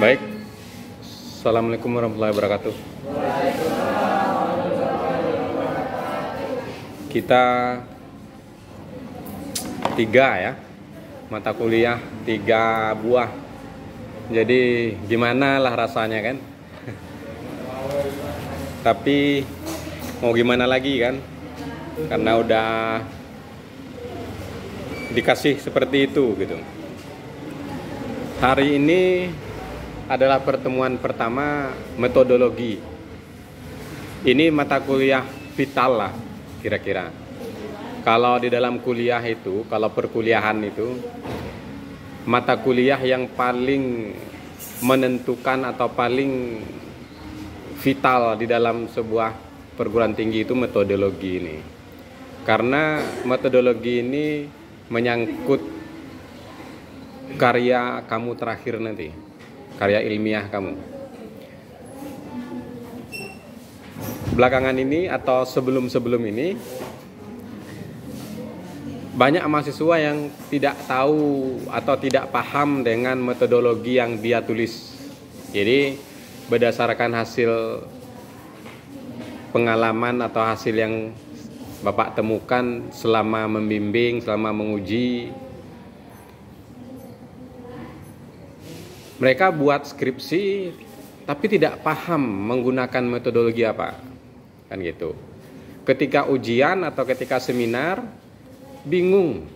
Baik, Assalamualaikum warahmatullahi wabarakatuh. Kita tiga ya, mata kuliah 3 buah. Jadi gimana lah rasanya kan? Tapi mau gimana lagi kan? Karena udah dikasih seperti itu gitu. Hari ini adalah pertemuan pertama metodologi. Ini mata kuliah vital lah kira-kira. Kalau di dalam kuliah itu, kalau perkuliahan itu, mata kuliah yang paling menentukan atau paling vital di dalam sebuah perguruan tinggi itu metodologi ini. Karena metodologi ini menyangkut karya kamu terakhir nanti, karya ilmiah kamu. Belakangan ini atau sebelum-sebelum ini banyak mahasiswa yang tidak tahu atau tidak paham dengan metodologi yang dia tulis. Jadi berdasarkan hasil pengalaman atau hasil yang Bapak temukan selama membimbing, selama menguji, mereka buat skripsi tapi tidak paham menggunakan metodologi apa, kan gitu. Ketika ujian atau ketika seminar bingung,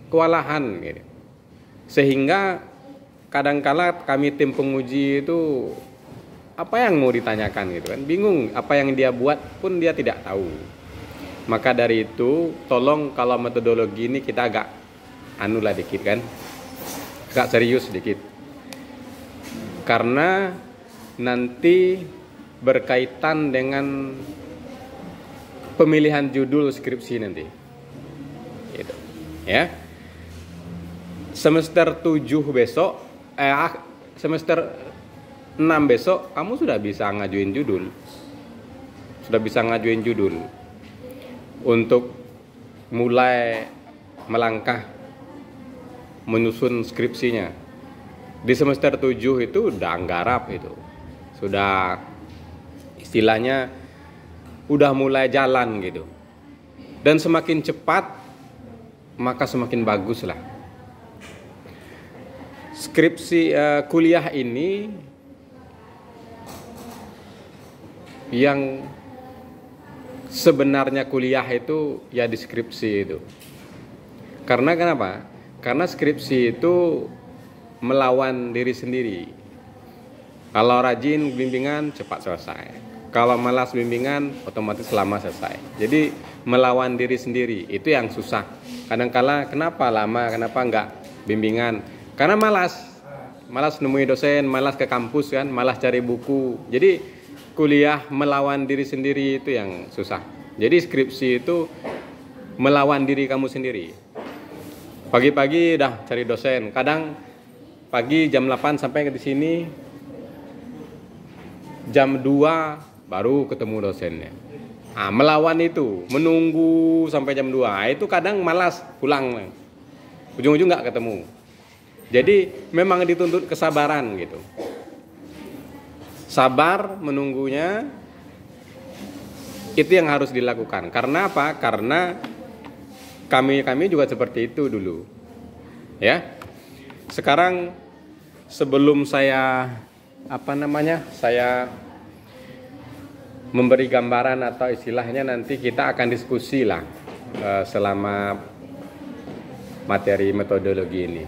kewalahan gitu. Sehingga kadangkala kami tim penguji itu apa yang mau ditanyakan gitu kan, bingung, apa yang dia buat pun dia tidak tahu. Maka dari itu tolong kalau metodologi ini kita agak anulah dikit kan, agak serius dikit. Karena nanti berkaitan dengan pemilihan judul skripsi nanti. Gitu. Ya. Semester 7 besok semester 6 besok kamu sudah bisa ngajuin judul. Sudah bisa ngajuin judul untuk mulai melangkah menyusun skripsinya. Di semester 7 itu udah nggarap itu. Sudah istilahnya udah mulai jalan gitu. Dan semakin cepat maka semakin bagus lah. Skripsi kuliah ini yang sebenarnya kuliah itu ya di skripsi itu. Karena kenapa? Karena skripsi itu melawan diri sendiri. Kalau rajin bimbingan cepat selesai. Kalau malas bimbingan otomatis lama selesai. Jadi melawan diri sendiri itu yang susah. Kadang-kala kenapa lama, kenapa enggak bimbingan? Karena malas nemui dosen, malas ke kampus kan, malas cari buku. Jadi kuliah melawan diri sendiri itu yang susah. Jadi skripsi itu melawan diri kamu sendiri. Pagi-pagi udah cari dosen. Kadang pagi jam 8 sampai di sini, jam 2 baru ketemu dosennya. Melawan itu, menunggu sampai jam 2. Itu kadang malas pulang. Ujung-ujung nggak ketemu. Jadi memang dituntut kesabaran gitu. Sabar menunggunya itu yang harus dilakukan. Karena apa? Karena kami juga seperti itu dulu. Ya. Sekarang sebelum saya saya memberi gambaran atau istilahnya nanti kita akan diskusi lah selama materi metodologi ini.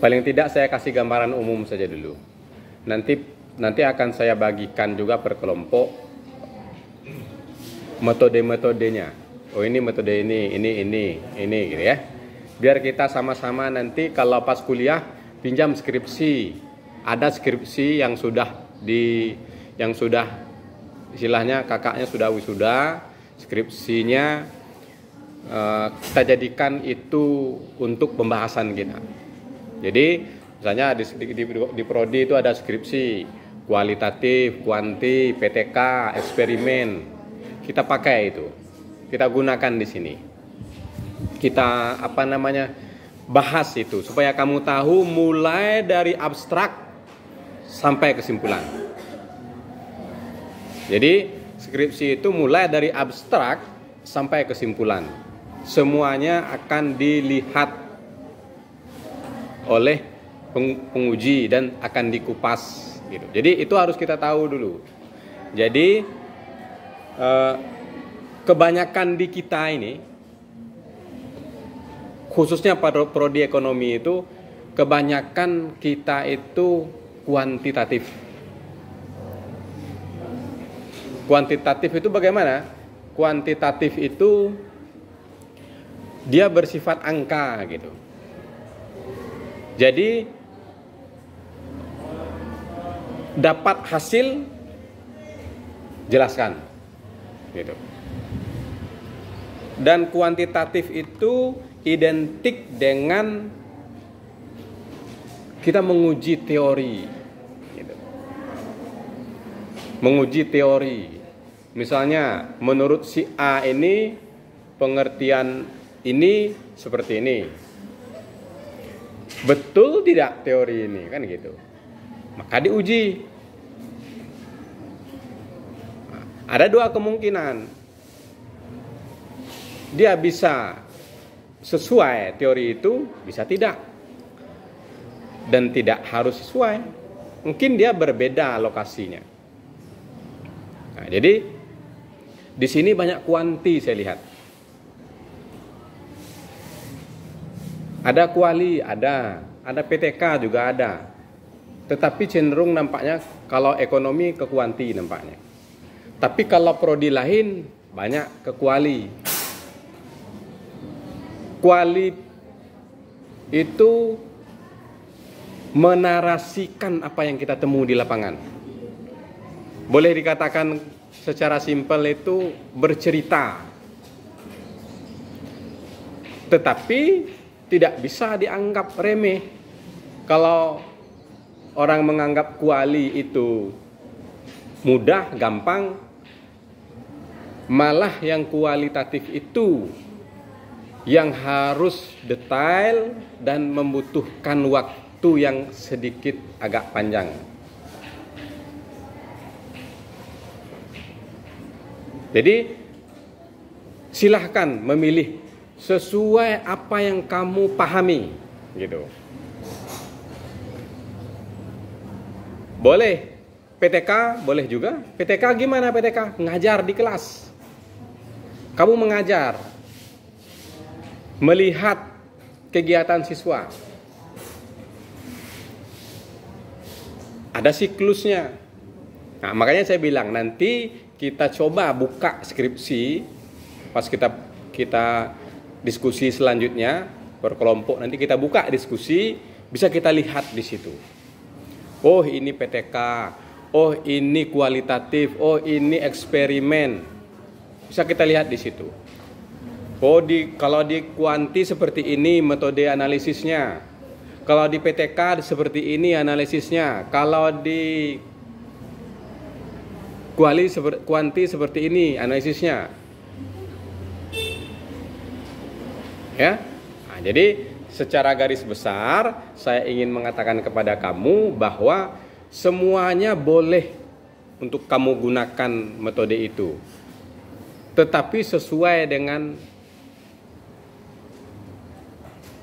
Paling tidak saya kasih gambaran umum saja dulu. Nanti akan saya bagikan juga per kelompok metode-metodenya. Oh ini metode ini gitu ya. Biar kita sama-sama nanti kalau pas kuliah pinjam skripsi. Ada skripsi yang sudah istilahnya kakaknya sudah wisuda, skripsinya kita jadikan itu untuk pembahasan kita. Jadi misalnya di prodi itu ada skripsi kualitatif, kuanti, PTK, eksperimen. Kita pakai itu. Kita gunakan di sini. Kita bahas itu supaya kamu tahu mulai dari abstrak sampai kesimpulan. Jadi skripsi itu mulai dari abstrak sampai kesimpulan. Semuanya akan dilihat oleh penguji dan akan dikupas gitu. Jadi itu harus kita tahu dulu. Jadi kebanyakan di kita ini, khususnya pada prodi ekonomi itu, kebanyakan kita itu kuantitatif. Kuantitatif itu bagaimana? Kuantitatif itu dia bersifat angka gitu. Jadi dapat hasil, jelaskan gitu. Dan kuantitatif itu identik dengan kita menguji teori gitu. Menguji teori. Misalnya menurut si A ini pengertian ini seperti ini. Betul tidak teori ini, kan gitu. Maka diuji. Ada dua kemungkinan. Dia bisa sesuai teori itu, bisa tidak. Dan tidak harus sesuai. Mungkin dia berbeda lokasinya. Nah, jadi di sini banyak kuanti saya lihat. Ada kuali, ada PTK juga ada. Tetapi cenderung nampaknya kalau ekonomi ke kuanti nampaknya. Tapi kalau prodi lain banyak ke kuali. Kuali itu menarasikan apa yang kita temui di lapangan. Boleh dikatakan secara simpel itu bercerita. Tetapi tidak bisa dianggap remeh. Kalau orang menganggap kuali itu mudah, gampang, malah yang kualitatif itu yang harus detail dan membutuhkan waktu yang sedikit agak panjang. Jadi silahkan memilih sesuai apa yang kamu pahami, gitu. Boleh PTK, boleh juga. PTK gimana PTK? Ngajar di kelas. Kamu mengajar, melihat kegiatan siswa. Ada siklusnya. Nah, makanya saya bilang nanti kita coba buka skripsi pas kita diskusi selanjutnya berkelompok, nanti kita buka diskusi, bisa kita lihat di situ. Oh, ini PTK, oh ini kualitatif, oh ini eksperimen. Bisa kita lihat di situ. Oh, kalau di kuanti seperti ini metode analisisnya. Kalau di PTK seperti ini analisisnya. Kalau di kuanti seperti ini analisisnya. Ya. Nah, jadi secara garis besar saya ingin mengatakan kepada kamu bahwa semuanya boleh untuk kamu gunakan metode itu. Tetapi sesuai dengan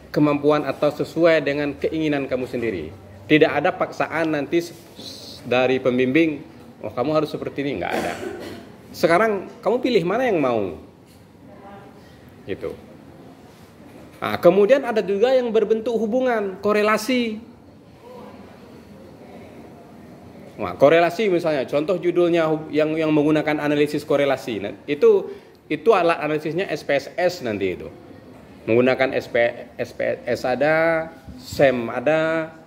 kemampuan atau sesuai dengan keinginan kamu sendiri. Tidak ada paksaan nanti dari pembimbing, oh kamu harus seperti ini, nggak ada. Sekarang kamu pilih mana yang mau. Gitu. Nah, kemudian ada juga yang berbentuk hubungan, korelasi. Nah, korelasi misalnya, contoh judulnya yang menggunakan analisis korelasi. Nah, itu alat analisisnya SPSS nanti itu. Menggunakan SPSS ada, SEM ada.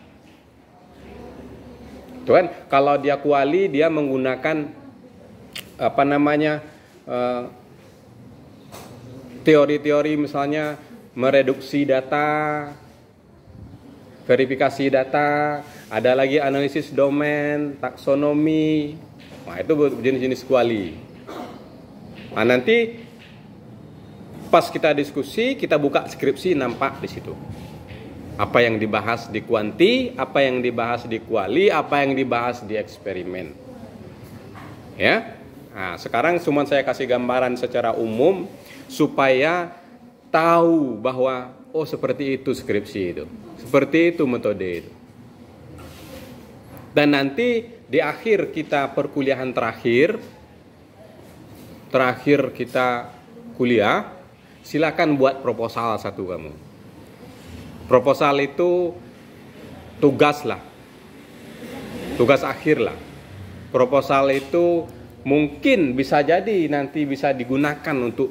Itu kan kalau dia kuali dia menggunakan teori-teori misalnya mereduksi data, verifikasi data, ada lagi analisis domain, taksonomi. Nah, itu jenis-jenis kuali. Nah, nanti pas kita diskusi, kita buka skripsi nampak di situ. Apa yang dibahas di kuanti, apa yang dibahas di kuali, apa yang dibahas di eksperimen. Ya. Nah, sekarang cuma saya kasih gambaran secara umum supaya tahu bahwa oh seperti itu skripsi itu. Seperti itu metode itu. Dan nanti di akhir kita perkuliahan terakhir kita kuliah, silakan buat proposal satu kamu. Proposal itu tugas lah, tugas akhir lah. Proposal itu mungkin bisa jadi nanti bisa digunakan untuk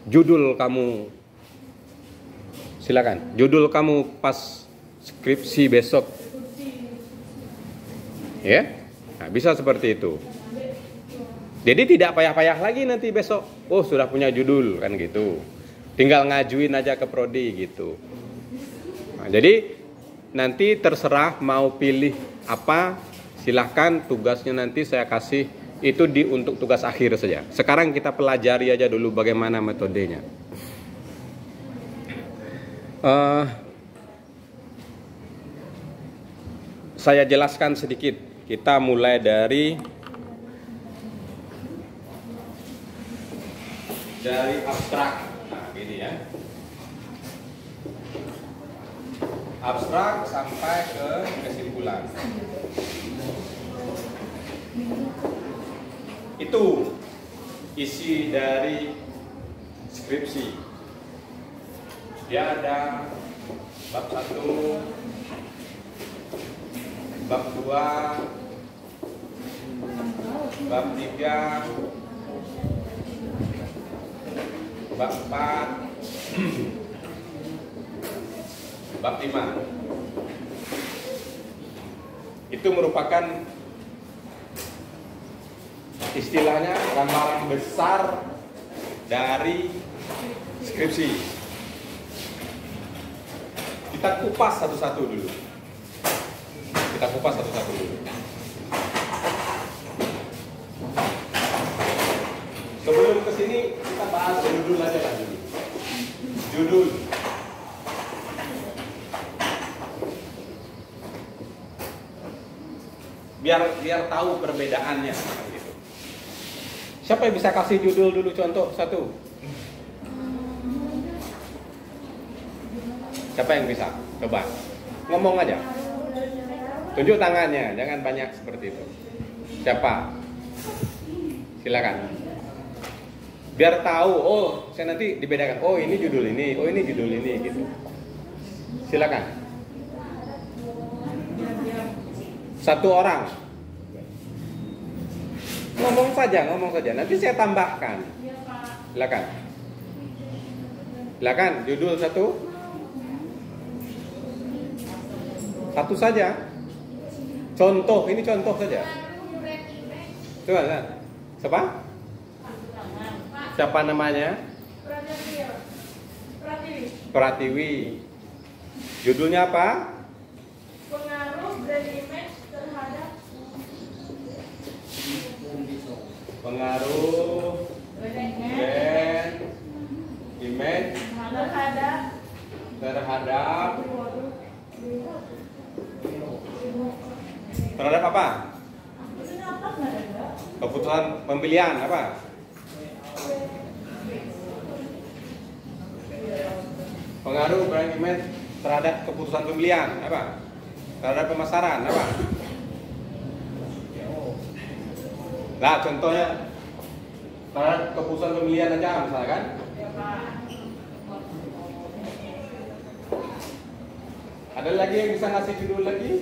judul kamu. Silakan, judul kamu pas skripsi besok. Ya, nah, bisa seperti itu. Jadi tidak payah-payah lagi nanti besok. Oh sudah punya judul kan gitu. Tinggal ngajuin aja ke prodi gitu. Nah, jadi nanti terserah mau pilih apa, silahkan. Tugasnya nanti saya kasih itu untuk tugas akhir saja. Sekarang kita pelajari aja dulu bagaimana metodenya. Saya jelaskan sedikit. Kita mulai dari abstrak. Nah, gini ya. Abstrak sampai ke kesimpulan. Itu isi dari skripsi. Dia ada bab 1, bab 2, bab 3, bab 4, bab 5. Itu merupakan istilahnya gambaran besar dari skripsi. Kita kupas satu-satu dulu. Sebelum ke sini kita bahas judul aja lah dulu. Judul. Biar tahu perbedaannya gitu. Siapa yang bisa kasih judul dulu contoh satu? Siapa yang bisa? Coba. Ngomong aja. Tunjuk tangannya, jangan banyak seperti itu. Siapa? Silakan. Biar tahu, oh saya nanti dibedakan. Oh ini judul ini, oh ini judul ini gitu. Silakan. Satu orang. Ngomong saja. Nanti saya tambahkan. Silakan. Silakan, judul satu. Satu saja. Contoh, ini contoh saja. Coba, siapa? Siapa namanya? Pratiwi. Judulnya apa? Pengaruh brand image terhadap image terhadap apa? Keputusan pemilihan apa? Pengaruh brand image terhadap keputusan pemilihan apa? Terhadap pemasaran apa? Nah contohnya terhadap keputusan pemilihan aja misalkan. Ada lagi yang bisa ngasih judul lagi?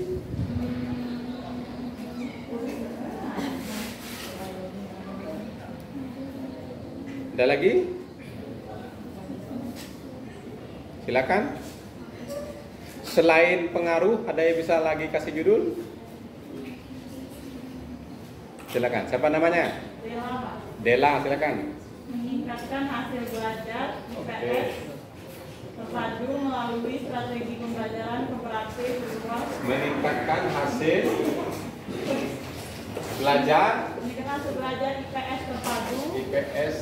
Ada lagi? Silakan. Selain pengaruh, ada yang bisa lagi kasih judul? Silakan. Siapa namanya? Dela, silakan. meningkatkan hasil belajar IPS terpadu melalui strategi pembelajaran kooperatif luas. Meningkatkan hasil belajar IPS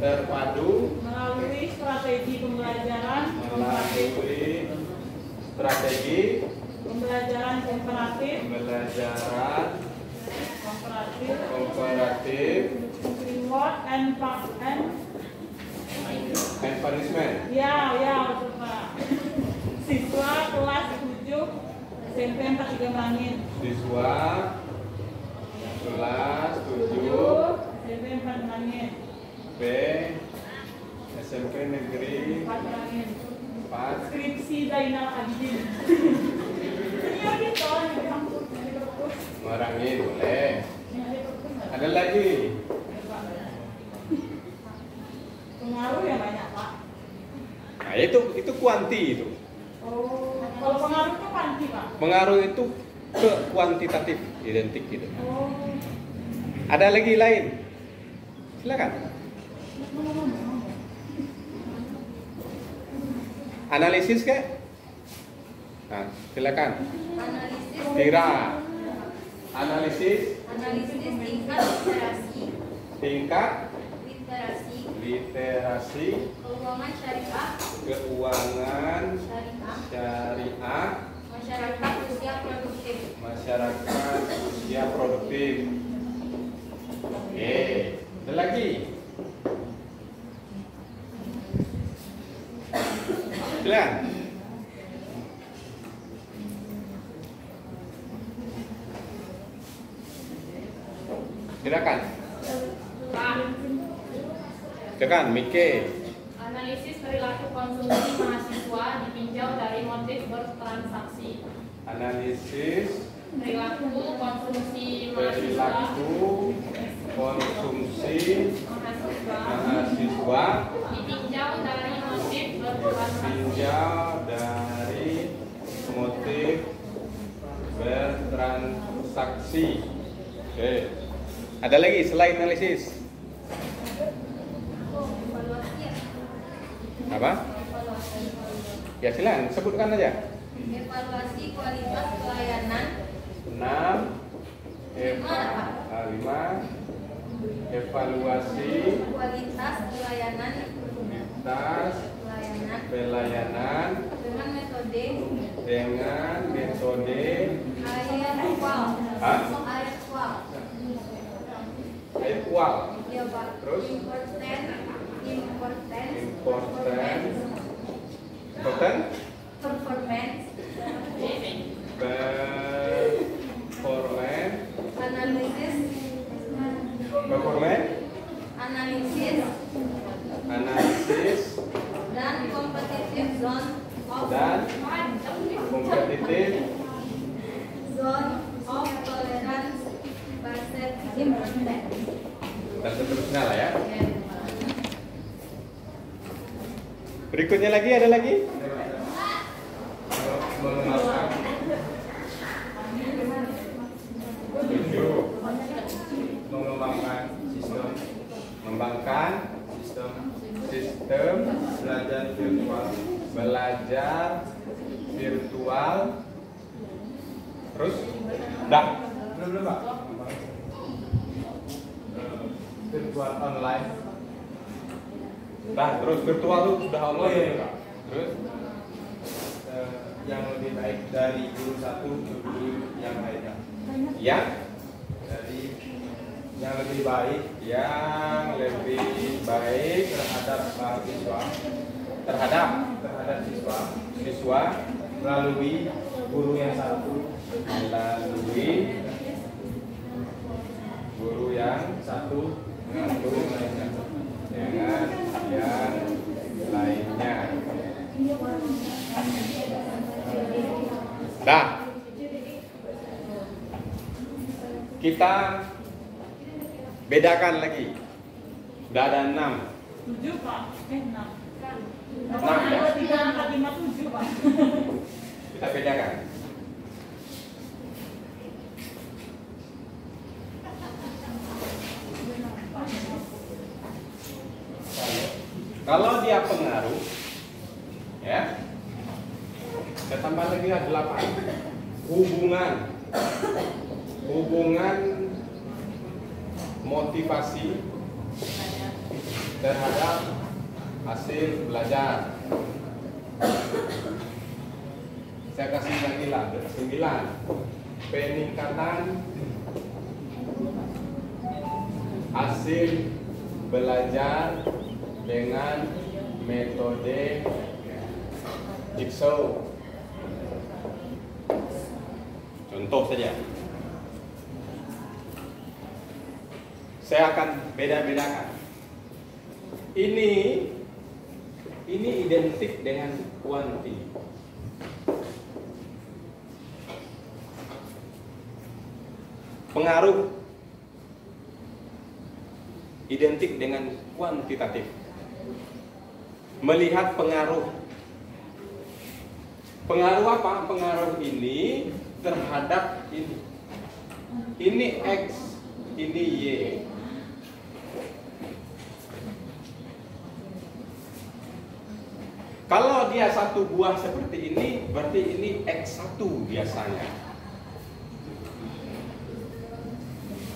terpadu melalui strategi pembelajaran kooperatif strategi pembelajaran komparatif, reward and punishment. ya betul Pak. Siswa kelas 7 SMP 43 Merangin. Siswa kelas 7 SMP 4 Merangin. B SMP Negeri 4 Merangin. 4 Skripsi Zainal Abidin. Iya gitu, di kampus, di perpus. Merangin boleh. Ini ada perpus nggak? Ada lagi. Pengaruh yang banyak Pak. Nah, itu kuanti itu. Oh, kalau pengaruh itu kuanti Pak. Pengaruh itu ke kuantitatif, identik gitu. Oh, Ada lagi lain. Silakan. Analisis kek? Nah, silakan. Analisis Tira. Analisis tingkat tingkat literasi literasi keuangan syariah masyarakat usia produktif. Oke, ada lagi. Silakan. Silakan. Silakan, Mike. Analisis perilaku konsumsi mahasiswa ditinjau dari motif bertransaksi. Analisis Perilaku konsumsi mahasiswa perilaku konsumsi mahasiswa mahasiswa ditinjau dari motif bertransaksi. ditinjau dari motif bertransaksi. Oke. Ada lagi selain analisis? Evaluasi ya. Apa? Ya silakan sebutkan aja. Evaluasi kualitas pelayanan 6 evaluasi kualitas pelayanan pelayanan dengan metode AIRQUAL. Hah? AIRQUAL. Equal Ya Pak. Terus? Important performance analisis dan competitive zone of tolerance based improvement. dan seterusnya lah ya. Berikutnya lagi ada lagi? Mengembangkan sistem belajar virtual. Terus dah belum Pak. Virtual online. Nah, terus virtual itu sudah online Pak. Terus yang lebih baik dari guru satu ke guru yang lainnya. yang Dari yang lebih baik terhadap siswa melalui guru yang satu dengan yang lainnya. Nah, kita bedakan lagi. Udah ada 6. 7 Pak. 6. 6 ya? 2, 3, 4, 5, 7 Pak. Kita bedakan. Kalau dia pengaruh, ya, saya tambah lagi 8. Hubungan motivasi terhadap hasil belajar. Saya kasih lagi lah 9. Peningkatan hasil belajar dengan metode jigsaw. Contoh saja. Saya akan beda-bedakan. Ini identik dengan quantity. Pengaruh identik dengan kuantitatif. Melihat pengaruh. Pengaruh apa? Pengaruh ini terhadap ini. Ini X, ini Y. Kalau dia satu buah seperti ini, berarti ini X1 biasanya.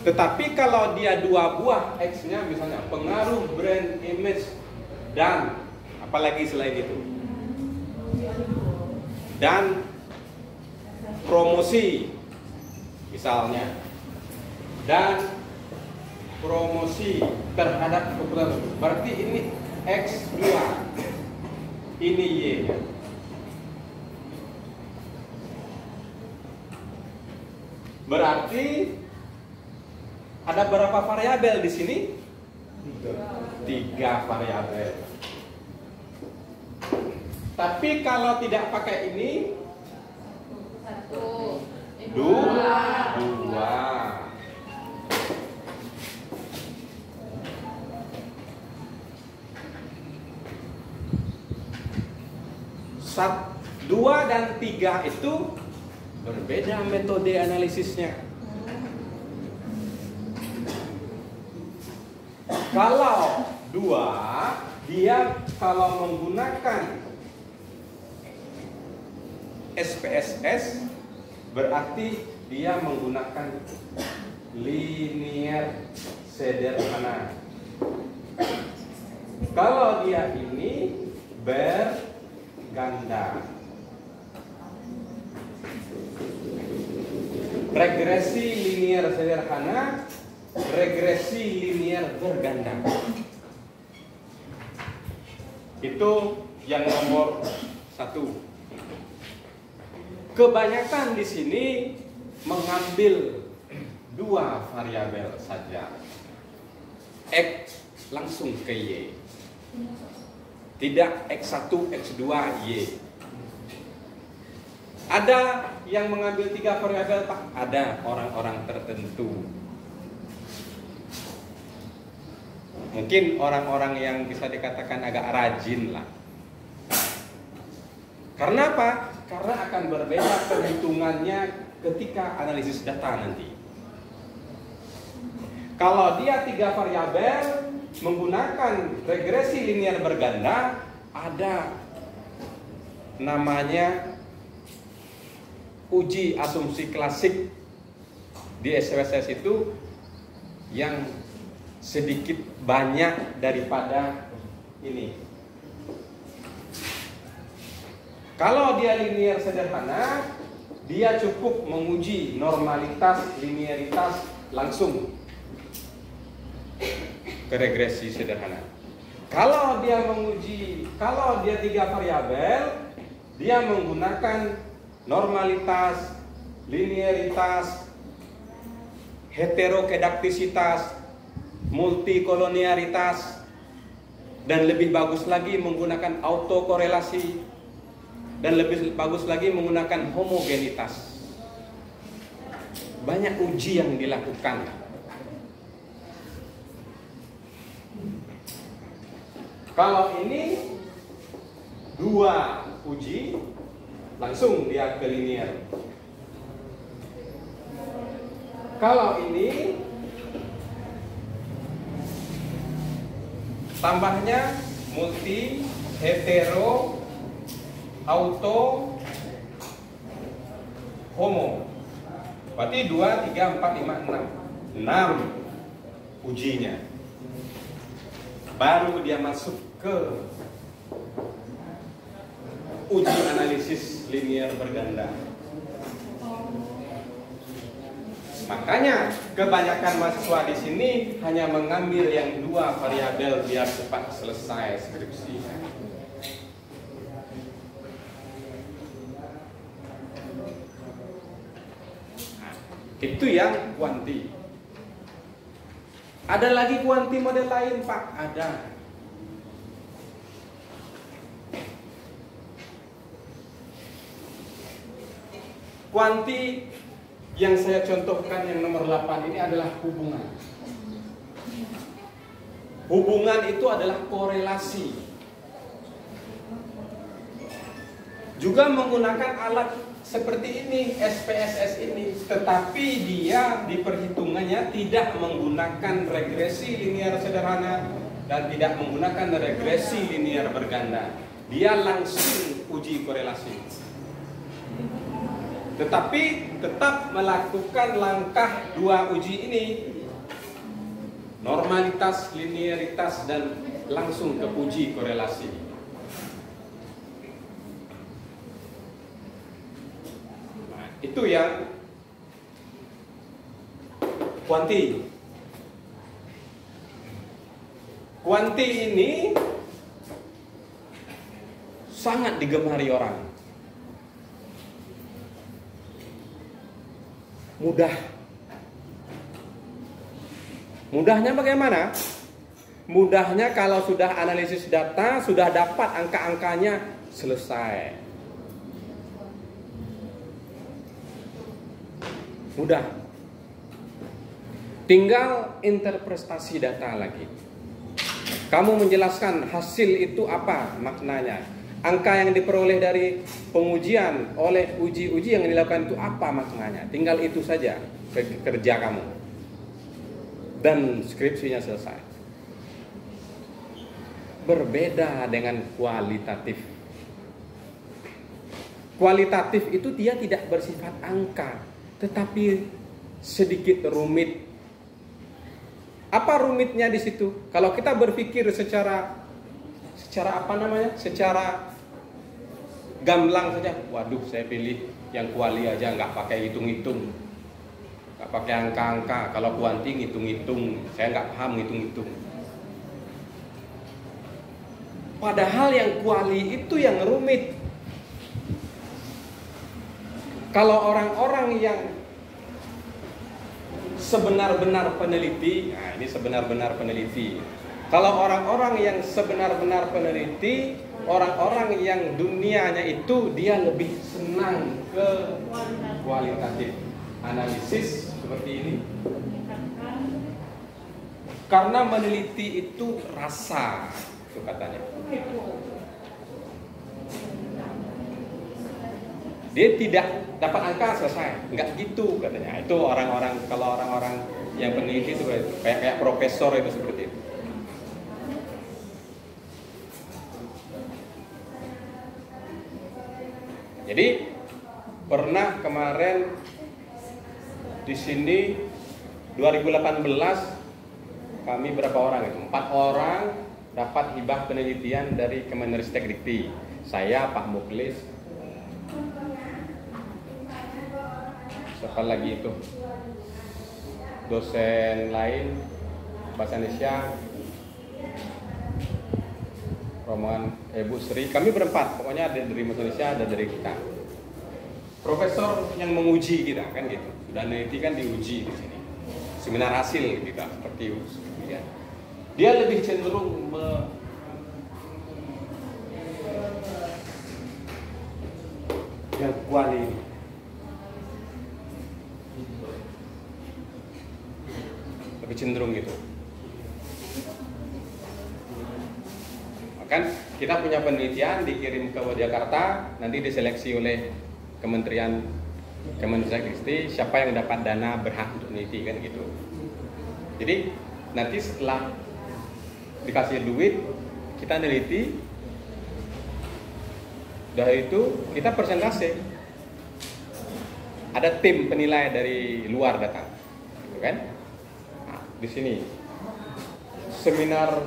Tetapi kalau dia dua buah X-nya, misalnya pengaruh brand image dan apalagi selain itu, dan promosi misalnya, dan promosi terhadap kebutuhan, berarti ini X2, ini Y nya. Berarti ada berapa variabel di sini? 3 variabel. Tapi kalau tidak pakai ini, 2. Dua dan 3 itu berbeda metode analisisnya. Kalau 2, dia kalau menggunakan SPSS berarti dia menggunakan linear sederhana. Kalau dia ini berganda. Regresi linear sederhana, regresi linear berganda. Itu yang nomor 1. Kebanyakan di sini mengambil 2 variabel saja. X langsung ke Y. Tidak X1, X2, Y. Ada yang mengambil 3 variabel, Pak? Ada orang-orang tertentu. Mungkin orang-orang yang bisa dikatakan agak rajin lah. Karena apa? Karena akan berbeda perhitungannya ketika analisis data nanti. Kalau dia 3 variabel menggunakan regresi linear berganda, ada namanya uji asumsi klasik di SPSS itu yang sedikit banyak daripada ini. Kalau dia linear sederhana, dia cukup menguji normalitas, linearitas langsung ke regresi sederhana. Kalau dia 3 variabel, dia menggunakan normalitas, linearitas, heterokedaktisitas, multikolonialitas, dan lebih bagus lagi menggunakan autokorelasi, dan lebih bagus lagi menggunakan homogenitas. Banyak uji yang dilakukan. Kalau ini 2 uji, langsung dia ke linear. Kalau ini tambahnya multi, hetero, auto, homo. Berarti 2, 3, 4, 5, 6. 6 ujinya. Baru dia masuk ke uji analisis linear berganda. Makanya kebanyakan mahasiswa di sini hanya mengambil yang 2 variabel biar cepat selesai skripsi. Nah, itu yang kuanti. Ada lagi kuanti model lain, Pak? Ada. Kuanti yang saya contohkan yang nomor 8 ini adalah hubungan. Hubungan itu adalah korelasi. Juga menggunakan alat seperti ini, SPSS ini, tetapi dia di perhitungannya tidak menggunakan regresi linear sederhana dan tidak menggunakan regresi linear berganda. Dia langsung uji korelasi. Tetapi tetap melakukan langkah 2 uji ini, normalitas, linearitas, dan langsung ke uji korelasi. Nah, itu yang kuanti. Kuanti ini sangat digemari orang. Mudah. Mudahnya bagaimana? Mudahnya kalau sudah analisis data, sudah dapat angka-angkanya, selesai. Mudah. Tinggal interpretasi data lagi. Kamu menjelaskan hasil itu apa maknanya. Angka yang diperoleh dari pengujian oleh uji-uji yang dilakukan itu apa maknanya. Tinggal itu saja kerja kamu. Dan skripsinya selesai. Berbeda dengan kualitatif. Kualitatif itu dia tidak bersifat angka, tetapi sedikit rumit. Apa rumitnya di situ? Kalau kita berpikir secara apa namanya? Secara gamblang saja, waduh saya pilih yang kuali aja, nggak pakai hitung-hitung, nggak pakai angka-angka. Kalau kuanti ngitung-ngitung, saya nggak paham ngitung-ngitung. Padahal yang kuali itu yang rumit. Kalau orang-orang yang sebenar-benar peneliti, nah ini sebenar-benar peneliti. Kalau orang-orang yang sebenar-benar peneliti, orang-orang yang dunianya itu dia lebih senang ke kualitatif analisis seperti ini. Karena meneliti itu rasa, itu katanya. Dia tidak dapat angka selesai, nggak gitu katanya. Itu orang-orang, kalau orang-orang yang peneliti itu kayak profesor itu seperti itu. Jadi pernah kemarin di sini 2018 kami berapa orang itu? 4 orang dapat hibah penelitian dari Kemenristek Dikti. Saya, Pak Muklis, siapa lagi itu? Dosen lain bahasa Indonesia, rombongan Ibu Sri, kami berempat, pokoknya ada dari Indonesia, ada dari kita. Profesor yang menguji kita kan gitu, sudah meneliti kan diuji di sini. Seminar hasil kita seperti itu. Dia lebih cenderung yang kuali, lebih cenderung gitu. Kan kita punya penelitian dikirim ke Jakarta, nanti diseleksi oleh Kemenristek Dikti siapa yang dapat dana berhak untuk meneliti kan gitu. Jadi nanti setelah dikasih duit kita neliti, dari itu kita persentase. Ada tim penilai dari luar datang, gitu kan? Nah, di sini seminar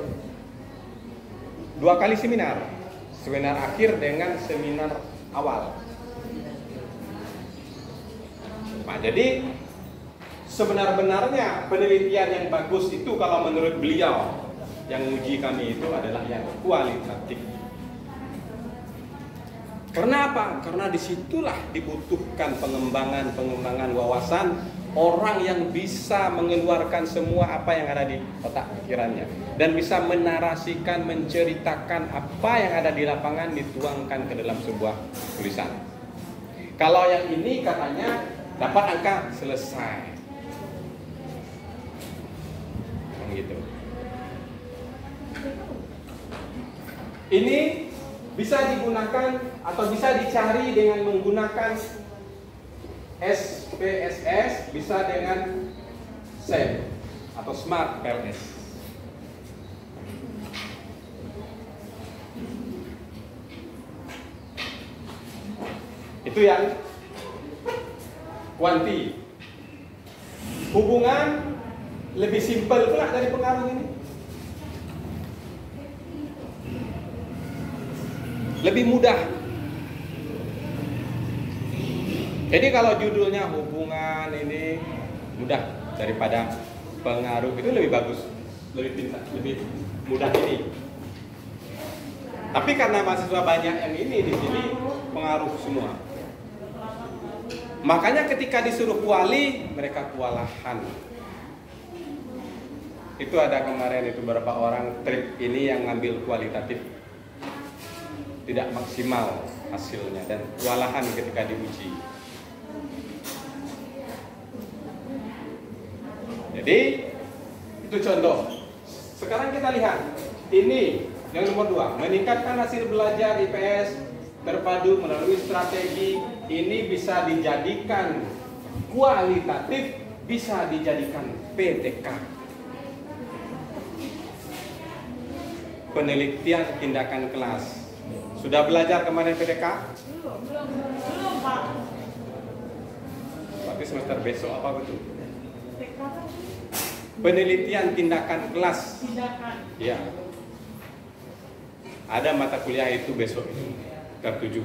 2 kali seminar akhir dengan seminar awal. Nah, jadi sebenar-benarnya penelitian yang bagus itu kalau menurut beliau yang uji kami itu adalah yang kualitatif. Karena apa? Karena disitulah dibutuhkan pengembangan wawasan orang yang bisa mengeluarkan semua apa yang ada di otak pikirannya dan bisa menarasikan, menceritakan apa yang ada di lapangan dituangkan ke dalam sebuah tulisan. Kalau yang ini katanya dapat angka selesai. Gitu. Ini bisa digunakan atau bisa dicari dengan menggunakan SPSS, bisa dengan SEM atau Smart PLS. Itu yang kuanti. Hubungan lebih simpel pula dari pengaruh ini. Lebih mudah. Jadi kalau judulnya hubungan ini mudah daripada pengaruh, itu lebih bagus, lebih pintar, lebih mudah ini. Tapi karena mahasiswa banyak yang ini di sini pengaruh semua. Makanya ketika disuruh kuali, mereka kewalahan. Itu ada kemarin itu beberapa orang trip ini yang ngambil kualitatif tidak maksimal hasilnya dan kewalahan ketika diuji. Jadi itu contoh. Sekarang kita lihat ini yang nomor 2, meningkatkan hasil belajar IPS terpadu melalui strategi. Ini bisa dijadikan kualitatif, bisa dijadikan PTK. Penelitian tindakan kelas. Sudah belajar kemarin PTK? Belum Pak. Tapi semester besok apa betul? TK kan Penelitian tindakan kelas. tindakan. Ya. Ada mata kuliah itu besok itu, ter-7.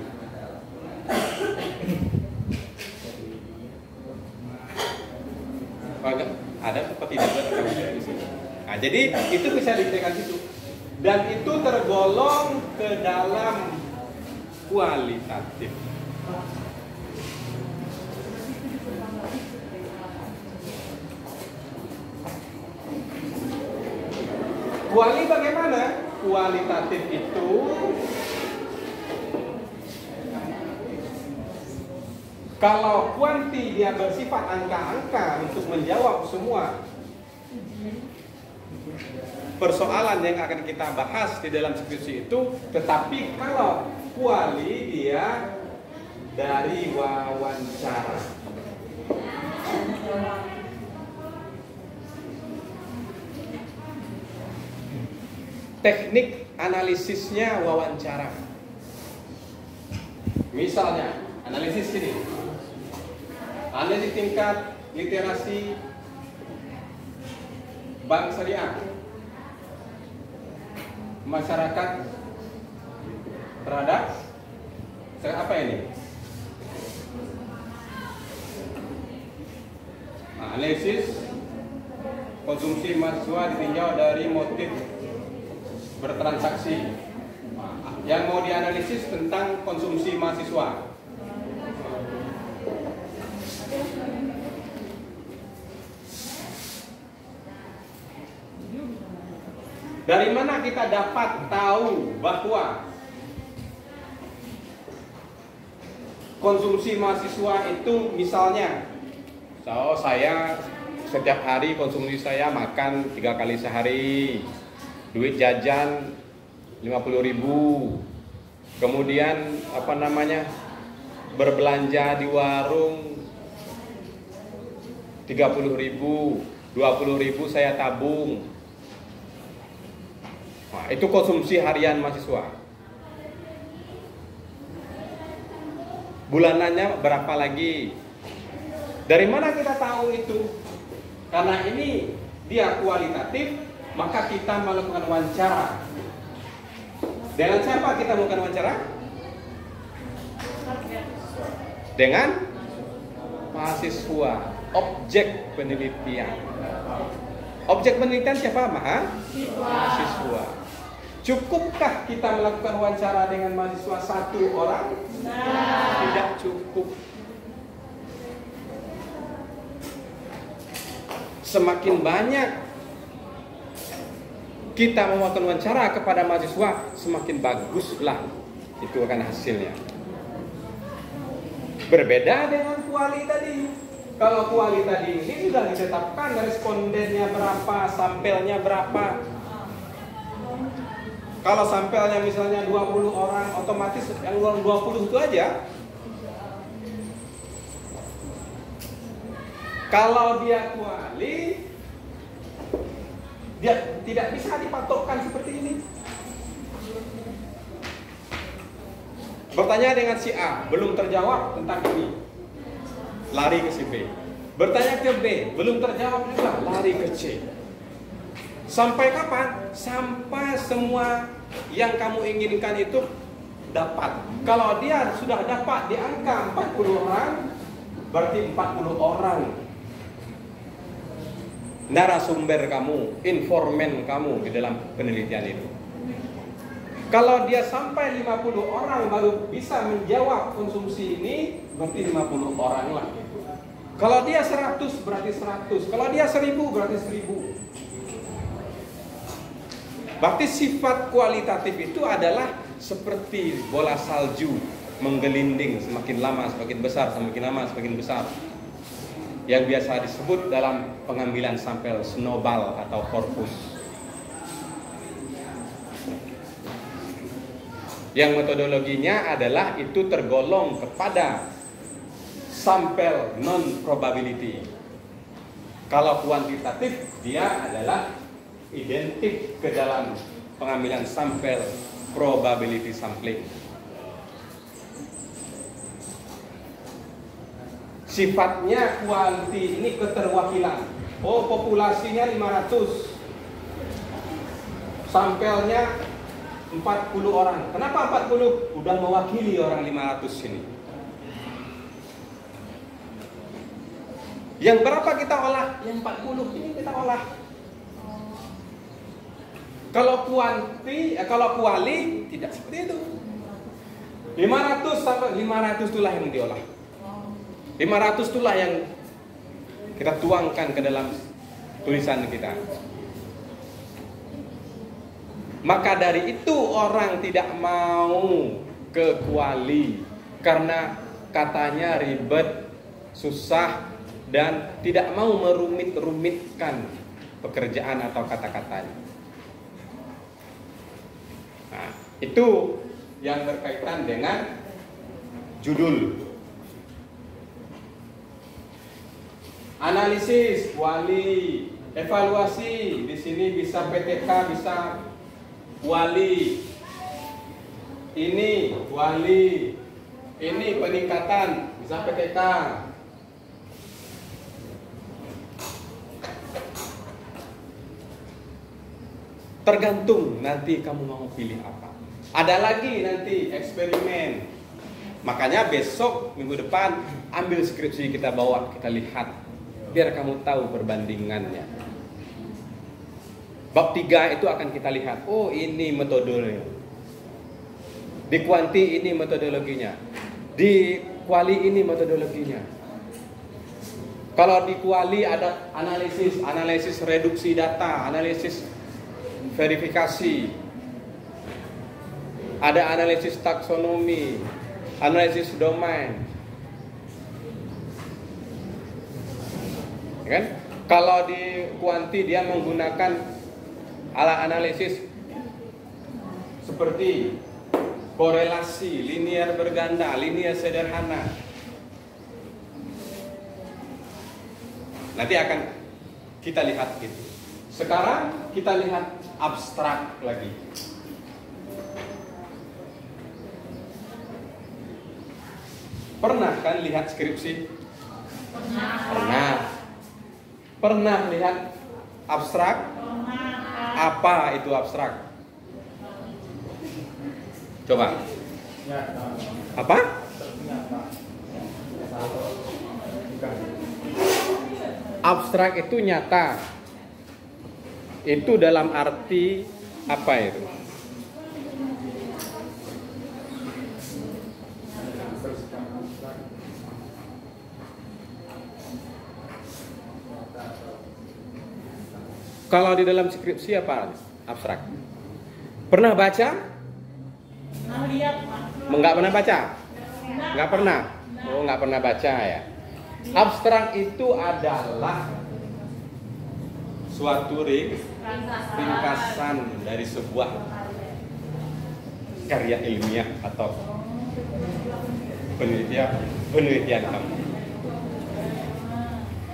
Ada apa tidak ada di sini. Nah, jadi itu bisa ditekan situ. Dan itu tergolong ke dalam kualitatif. Kuali bagaimana? Kualitatif itu kalau kuanti dia bersifat angka-angka untuk menjawab semua persoalan yang akan kita bahas di dalam skripsi itu, tetapi kalau kuali dia dari wawancara. Teknik analisisnya wawancara. Misalnya, analisis ini. Analisis tingkat literasi bank syariah. Masyarakat terhadap apa ini? Nah, analisis konsumsi mahasiswa ditinjau dari motif bertransaksi. Nah, yang mau dianalisis tentang konsumsi mahasiswa. Dari mana kita dapat tahu bahwa konsumsi mahasiswa itu misalnya, saya setiap hari konsumsi saya makan 3 kali sehari, duit jajan 50.000, kemudian berbelanja di warung 30.000, 20.000 saya tabung. Nah, itu konsumsi harian mahasiswa. Bulanannya berapa lagi? Dari mana kita tahu itu? Karena ini dia kualitatif, maka kita melakukan wawancara. Dengan siapa kita melakukan wawancara? Dengan mahasiswa, objek penelitian. Objek penelitian siapa? Mahasiswa. Cukupkah kita melakukan wawancara dengan mahasiswa satu orang? Tidak cukup. Semakin banyak kita melakukan wawancara kepada mahasiswa, semakin baguslah itu akan hasilnya. Berbeda dengan kuali tadi. Kalau kuali tadi ini sudah ditetapkan respondennya berapa, sampelnya berapa. Kalau sampelnya misalnya 20 orang, otomatis yang 20 itu aja. Kalau dia kuali, dia tidak bisa dipatokkan seperti ini. Bertanya dengan si A, belum terjawab tentang ini, lari ke si B. Bertanya ke B, belum terjawab juga, lari ke C. Sampai kapan? Sampai semua yang kamu inginkan itu dapat. Kalau dia sudah dapat di angka 40 orang, berarti 40 orang narasumber kamu, informan kamu di dalam penelitian itu. Kalau dia sampai 50 orang baru bisa menjawab konsumsi ini, berarti 50 orang lah. Kalau dia 100 berarti 100. Kalau dia 1000 berarti 1000. Berarti sifat kualitatif itu adalah seperti bola salju menggelinding, semakin lama semakin besar, semakin lama semakin besar. Yang biasa disebut dalam pengambilan sampel snowball atau korpus. Yang metodologinya adalah itu tergolong kepada sampel non probability. Kalau kuantitatif dia adalah identik ke dalam pengambilan sampel probability sampling. Sifatnya kuanti ini keterwakilan. Oh, populasinya 500. Sampelnya 40 orang. Kenapa 40? Udah mewakili orang 500 ini. Yang berapa kita olah? Yang 40 ini kita olah. Kalau kuali tidak seperti itu. 500 sampai 500 itulah yang diolah. 500 itulah yang kita tuangkan ke dalam tulisan kita. Maka dari itu orang tidak mau ke kuali karena katanya ribet, susah, dan tidak mau merumit-rumitkan pekerjaan atau kata-katanya. Nah, itu yang berkaitan dengan judul. Analisis, kuali, evaluasi, di sini bisa PTK, bisa kuali. Ini kuali, ini peningkatan, bisa PTK. Tergantung nanti kamu mau pilih apa. Ada lagi nanti eksperimen. Makanya besok minggu depan ambil skripsi kita bawa, kita lihat. Biar kamu tahu perbandingannya. Bab 3 itu akan kita lihat. Oh, ini metodenya. Di kuanti ini metodologinya. Di kuali ini metodologinya. Kalau di kuali ada analisis reduksi data, analisis verifikasi. Ada analisis taksonomi, analisis domain. Kan? Kalau di kuanti dia menggunakan alat analisis seperti korelasi, linear berganda, linear sederhana. Nanti akan kita lihat gitu. Sekarang kita lihat abstrak lagi. Pernah kan lihat skripsi? Pernah. Pernah lihat abstrak? Apa itu abstrak? Coba. Apa? Abstrak itu nyata. Itu dalam arti apa itu? Kalau di dalam skripsi apa abstrak? Pernah baca? Nah, lihat Pak. Enggak pernah baca? Nah, Enggak pernah? Oh, enggak pernah baca ya. Abstrak itu adalah suatu ringkasan dari sebuah karya ilmiah atau penelitian kamu.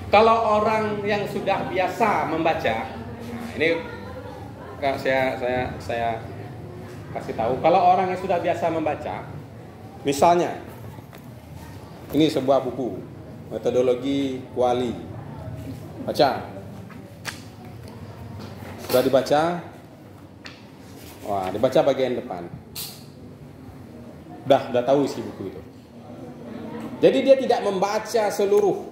Kalau orang yang sudah biasa membaca, nah ini saya kasih tahu. Kalau orang yang sudah biasa membaca, misalnya ini sebuah buku metodologi Kuali, baca, sudah dibaca, wah dibaca bagian depan, udah tahu isi buku itu. Jadi dia tidak membaca seluruh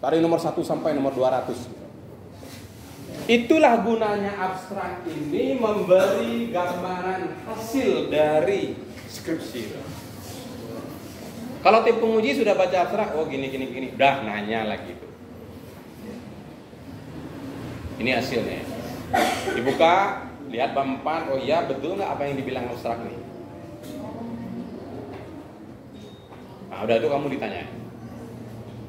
dari nomor 1 sampai nomor 200. Itulah gunanya abstrak ini, memberi gambaran hasil dari skripsi. Kalau tim penguji sudah baca abstrak, oh gini, udah nanya lagi itu. Ini hasilnya. Dibuka, lihat bab 4, oh iya betul nggak apa yang dibilang abstrak nih? Nah, udah itu kamu ditanya.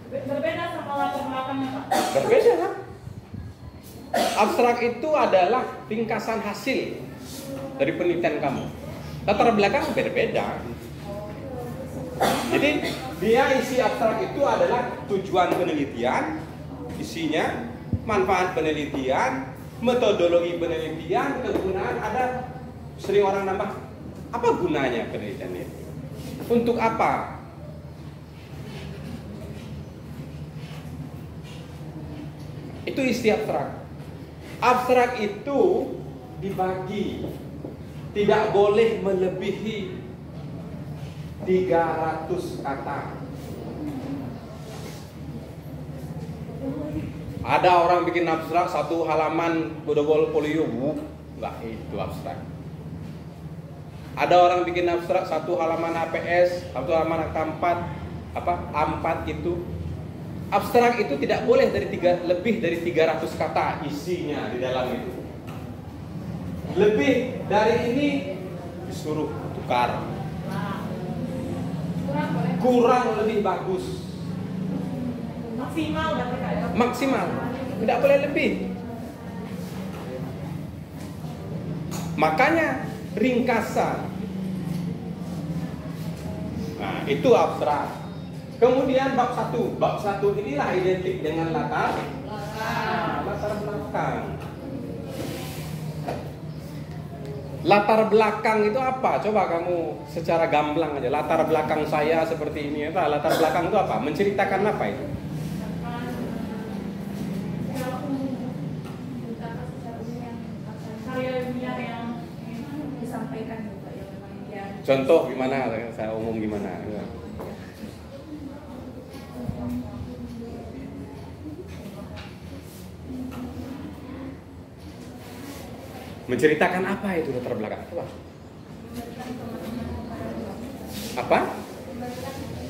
Berbeda sama latar belakangnya Pak. Berbeda kan? Abstrak itu adalah ringkasan hasil dari penelitian kamu. Latar belakang berbeda. Jadi dia isi abstrak itu adalah tujuan penelitian, isinya, manfaat penelitian, metodologi penelitian, kegunaan. Ada sering orang nambah, apa gunanya penelitian ini? Untuk apa? Itu isi abstrak. Abstrak itu dibagi, tidak boleh melebihi 300 kata. Ada orang bikin abstrak 1 halaman portofolio, enggak, itu abstrak. Ada orang bikin abstrak 1 halaman APS, 1 halaman A4 itu. Abstrak itu tidak boleh lebih dari 300 kata isinya di dalam itu. Lebih dari ini disuruh tukar. Kurang lebih bagus. Maksimal berarti Kak ya? Maksimal, tidak boleh lebih. Makanya ringkasan. Nah, itu abstrak. Kemudian bab 1. Bab 1 inilah identik dengan latar belakang. Latar belakang itu apa? Coba kamu secara gamblang aja. Latar belakang saya seperti ini. Latar belakang itu apa? Menceritakan apa itu? Karya ilmiah yang disampaikan juga yang memang dia. Contoh gimana? Saya umum gimana? Menceritakan apa itu latar belakang? Apa?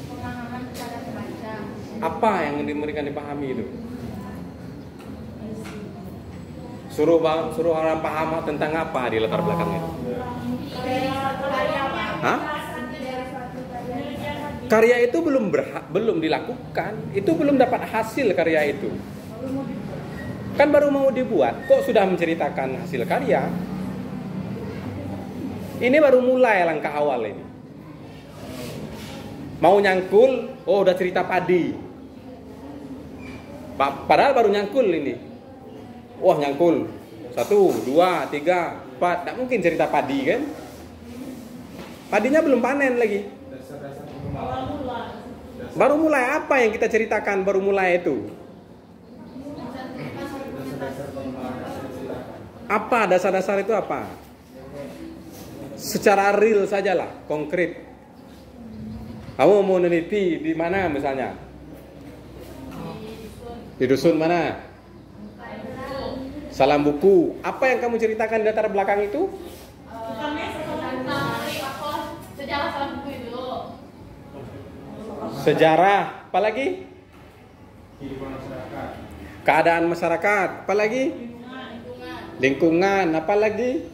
Pemahaman kepada pembaca. Apa yang diberikan dipahami itu? Suruh orang paham tentang apa di latar belakang itu? Hah? Karya itu belum dilakukan, itu belum dapat hasil karya itu. Kan baru mau dibuat, kok sudah menceritakan hasil karya? Ini baru mulai langkah awal ini. Mau nyangkul, oh udah cerita padi. Padahal baru nyangkul ini. Wah nyangkul, 1, 2, 3, 4, tak mungkin cerita padi kan? Padinya belum panen lagi. Baru mulai apa yang kita ceritakan baru mulai itu? Apa dasar-dasar itu apa? Secara real sajalah, konkret. Kamu mau meneliti di mana misalnya? Di dusun mana? Salam buku. Apa yang kamu ceritakan di latar belakang itu? Sejarah salam buku itu. Sejarah. Apalagi? Kehidupan masyarakat. Keadaan masyarakat. Apalagi? Lingkungan. Apalagi?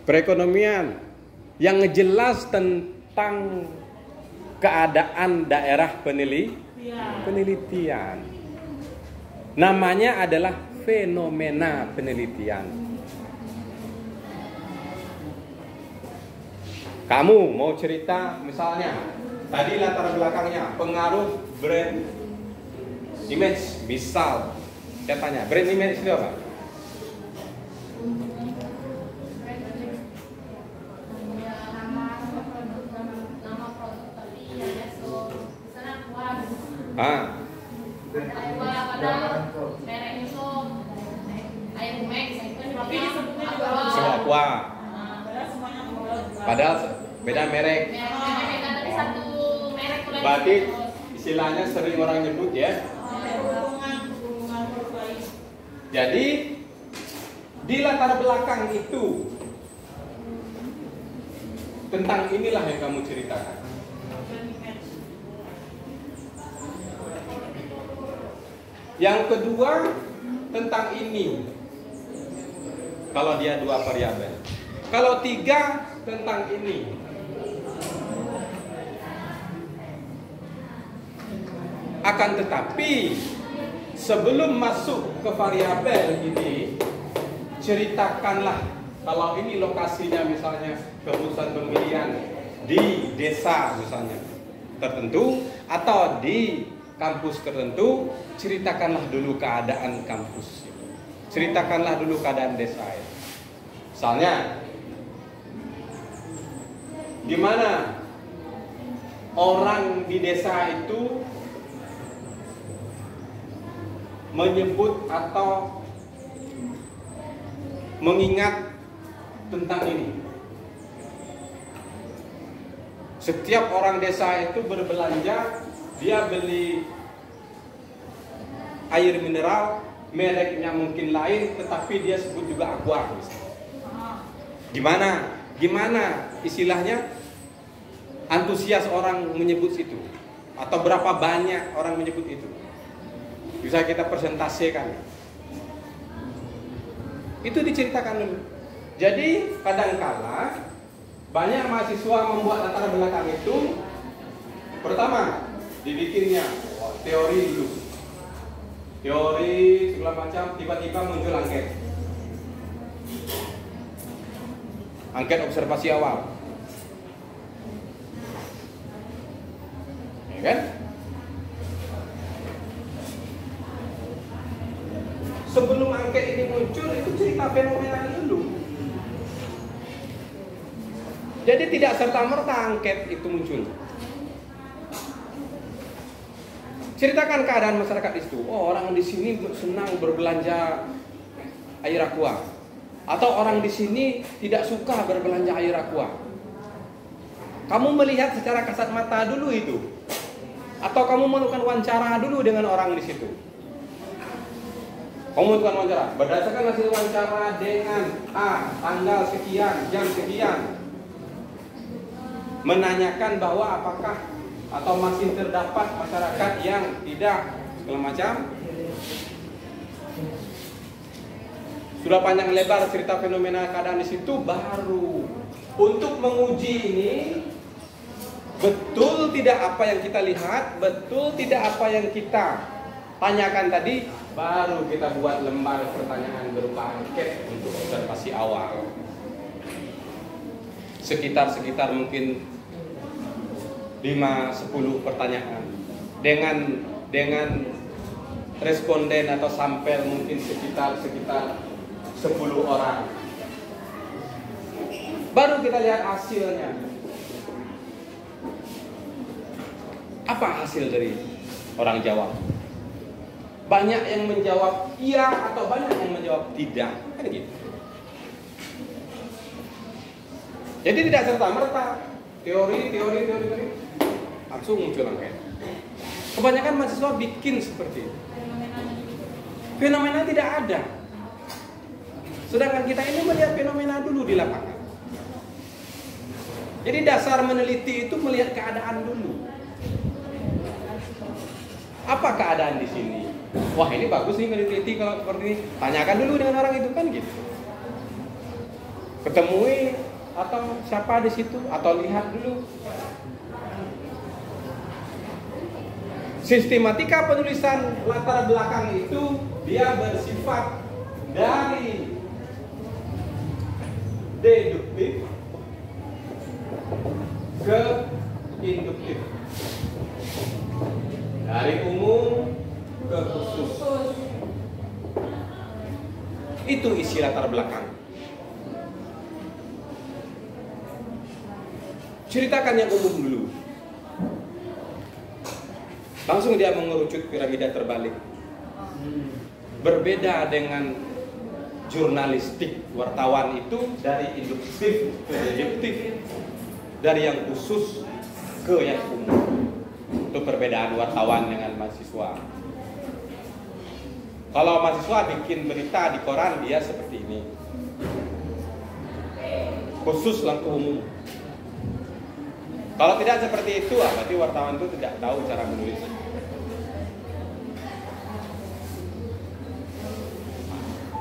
Perekonomian. Yang jelas tentang keadaan daerah penelitian. Namanya adalah fenomena penelitian. Kamu mau cerita misalnya, tadi latar belakangnya pengaruh brand image. Misal, saya tanya, brand image itu apa? Nama produk tadi ya so sana kuat. Padahal merek itu ayam Max itu Tapi disebutnya juga Semua aqua. Padahal semuanya Aqua. Padahal beda merek. merek tapi satu merek tuh lagi. Berarti istilahnya sering orang nyebut ya. Hubungan lain. Jadi di latar belakang itu tentang inilah yang kamu ceritakan. Yang kedua tentang ini. Kalau dia 2 variabel. Kalau 3 tentang ini. Akan tetapi sebelum masuk ke variabel ini, ceritakanlah kalau ini lokasinya misalnya keputusan pemilihan di desa misalnya tertentu atau di kampus tertentu, ceritakanlah dulu keadaan kampus. Ceritakanlah dulu keadaan desa. Misalnya, di mana orang di desa itu menyebut atau mengingat tentang ini. Setiap orang desa itu berbelanja, dia beli air mineral, mereknya mungkin lain, tetapi dia sebut juga aqua. Gimana istilahnya antusias orang menyebut itu, atau berapa banyak orang menyebut itu, bisa kita presentasikan. Itu diceritakan dulu. Jadi kadangkala banyak mahasiswa membuat latar belakang itu, pertama dibikinnya teori dulu, teori segala macam, tiba-tiba muncul angket observasi awal, ya kan? Sebelum angket ini muncul, itu cerita fenomena dulu. Jadi tidak serta-merta angket itu muncul. Ceritakan keadaan masyarakat di situ. Oh, orang di sini senang berbelanja air aqua. Atau orang di sini tidak suka berbelanja air aqua. Kamu melihat secara kasat mata dulu itu. Atau kamu melakukan wawancara dulu dengan orang di situ. Kamu melakukan wawancara. Berdasarkan hasil wawancara dengan tanggal sekian, jam sekian, menanyakan bahwa apakah atau masih terdapat masyarakat yang tidak segala macam. Sudah panjang lebar cerita fenomena keadaan di situ, baru untuk menguji ini betul tidak apa yang kita lihat, betul tidak apa yang kita tanyakan tadi, baru kita buat lembar pertanyaan berupa angket untuk observasi awal. Sekitar mungkin 5-10 pertanyaan dengan responden atau sampel mungkin sekitar 10 orang. Baru kita lihat hasilnya. Apa hasil dari orang jawab? Banyak yang menjawab iya atau banyak yang menjawab tidak, kan gitu. Jadi tidak serta-merta teori. langsung muncul angket. Kebanyakan mahasiswa bikin seperti itu. Fenomena tidak ada. Sedangkan kita ini melihat fenomena dulu di lapangan. Jadi dasar meneliti itu melihat keadaan dulu. Apa keadaan di sini? Wah, ini bagus nih meneliti kalau seperti ini. Tanyakan dulu dengan orang itu kan gitu. Ketemui atau siapa di situ atau lihat dulu. Sistematika penulisan latar belakang itu dia bersifat dari deduktif ke induktif, dari umum ke khusus. Itu isi latar belakang. Ceritakan yang umum dulu. Langsung dia mengerucut piramida terbalik. Berbeda dengan jurnalistik, wartawan itu dari induktif ke deduktif, dari yang khusus ke yang umum. Itu perbedaan wartawan dengan mahasiswa. Kalau mahasiswa bikin berita di koran, dia seperti ini, khusus langsung umum. Kalau tidak seperti itu, berarti wartawan itu tidak tahu cara menulis.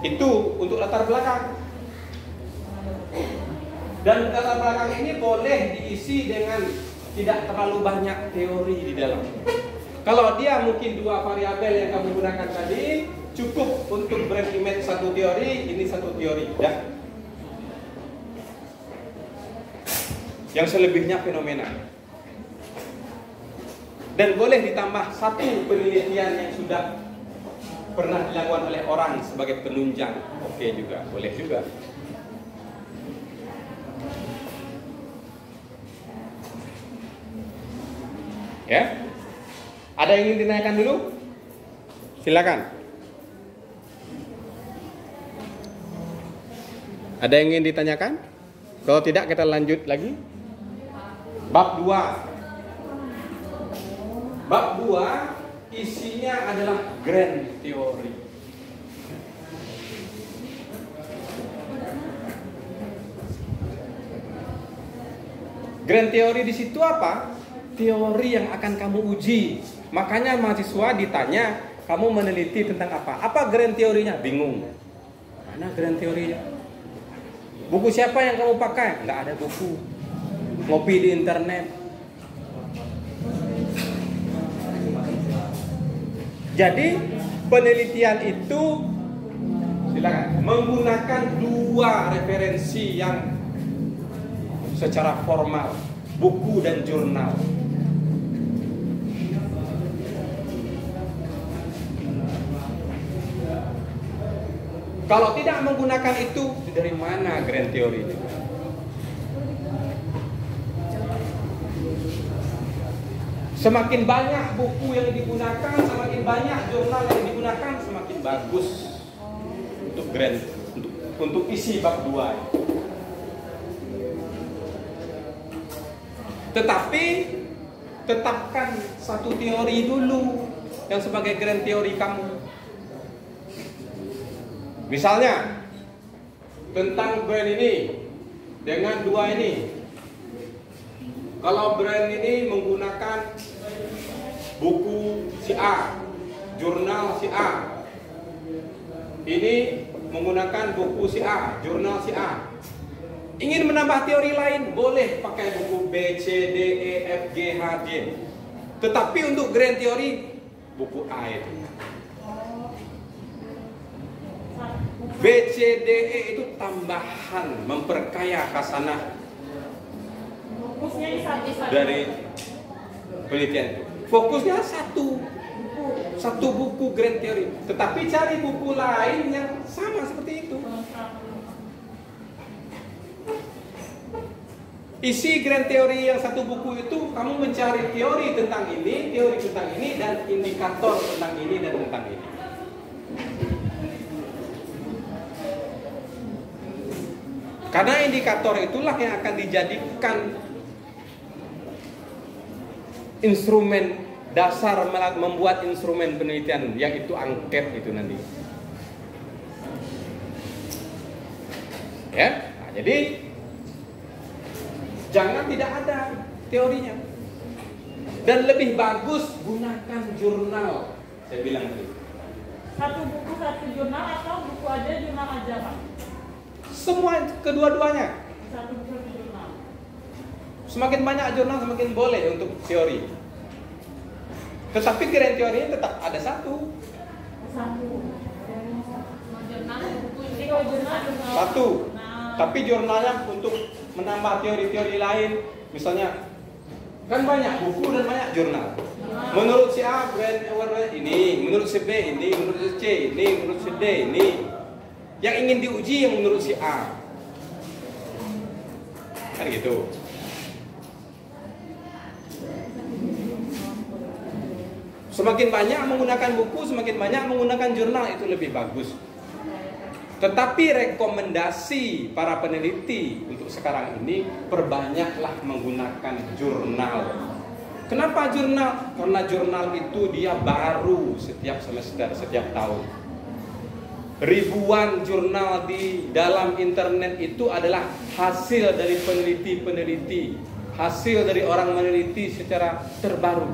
Itu untuk latar belakang. Dan latar belakang ini boleh diisi dengan tidak terlalu banyak teori di dalam. Kalau dia mungkin 2 variabel yang kamu gunakan tadi, cukup untuk brand image satu teori, ini satu teori, dah. Yang selebihnya fenomena. Dan boleh ditambah satu penelitian yang sudah pernah dilakukan oleh orang sebagai penunjang. Oke juga, boleh juga. Ya. Ada yang ingin ditanyakan dulu? Silakan. Ada yang ingin ditanyakan? Kalau tidak kita lanjut lagi. Bab 2. Bab 2 isinya adalah grand theory. Grand theory di situ apa? Teori yang akan kamu uji. Makanya mahasiswa ditanya, kamu meneliti tentang apa? Apa grand teorinya? Bingung. Mana grand teorinya? Buku siapa yang kamu pakai? Nggak ada buku. Ngopi di internet. Jadi penelitian itu silakan menggunakan 2 referensi yang secara formal, buku dan jurnal. Kalau tidak menggunakan itu, dari mana grand theory itu? Semakin banyak buku yang digunakan, semakin banyak jurnal yang digunakan, semakin bagus untuk grand, untuk isi bab 2. Tetapi tetapkan satu teori dulu yang sebagai grand teori kamu. Misalnya tentang brand ini dengan 2 ini. Kalau brand ini menggunakan buku si A, jurnal si A. Ini menggunakan buku si A, jurnal si A. Ingin menambah teori lain, boleh pakai buku B, C, D, E, F, G, H, J. Tetapi untuk grand teori, buku A itu. B, C, D, E itu tambahan, memperkaya khasanah Fokusnya di satu dari penelitian itu. Fokusnya satu buku grand theory. Tetapi cari buku lain yang sama seperti itu. Isi grand theory yang satu buku itu, kamu mencari teori tentang ini, teori tentang ini, dan indikator tentang ini dan tentang ini. Karena indikator itulah yang akan dijadikan instrumen dasar membuat instrumen penelitian, yaitu angket itu nanti. Ya, nah, jadi jangan tidak ada teorinya. Dan lebih bagus gunakan jurnal. Saya bilang tadi. Satu buku, satu jurnal, atau buku aja, jurnal aja, Pak? Semua, kedua-duanya. Satu buku, satu jurnal. Semakin banyak jurnal semakin boleh untuk teori. Tetapi kirain teorinya tetap ada satu. Satu. Jurnal buku ini Kalau jurnal, jurnal. Satu. Nah, Tapi jurnalnya untuk menambah teori-teori lain. Misalnya, kan banyak buku dan banyak jurnal. Menurut si A, brand award ini, menurut si B ini, menurut si C ini, menurut si D ini. Yang ingin diuji yang menurut si A. Kan gitu. Semakin banyak menggunakan buku, semakin banyak menggunakan jurnal, itu lebih bagus. Tetapi rekomendasi para peneliti untuk sekarang ini, perbanyaklah menggunakan jurnal. Kenapa jurnal? Karena jurnal itu dia baru setiap semester, setiap tahun. Ribuan jurnal di dalam internet itu adalah hasil dari peneliti-peneliti, hasil dari orang meneliti secara terbaru.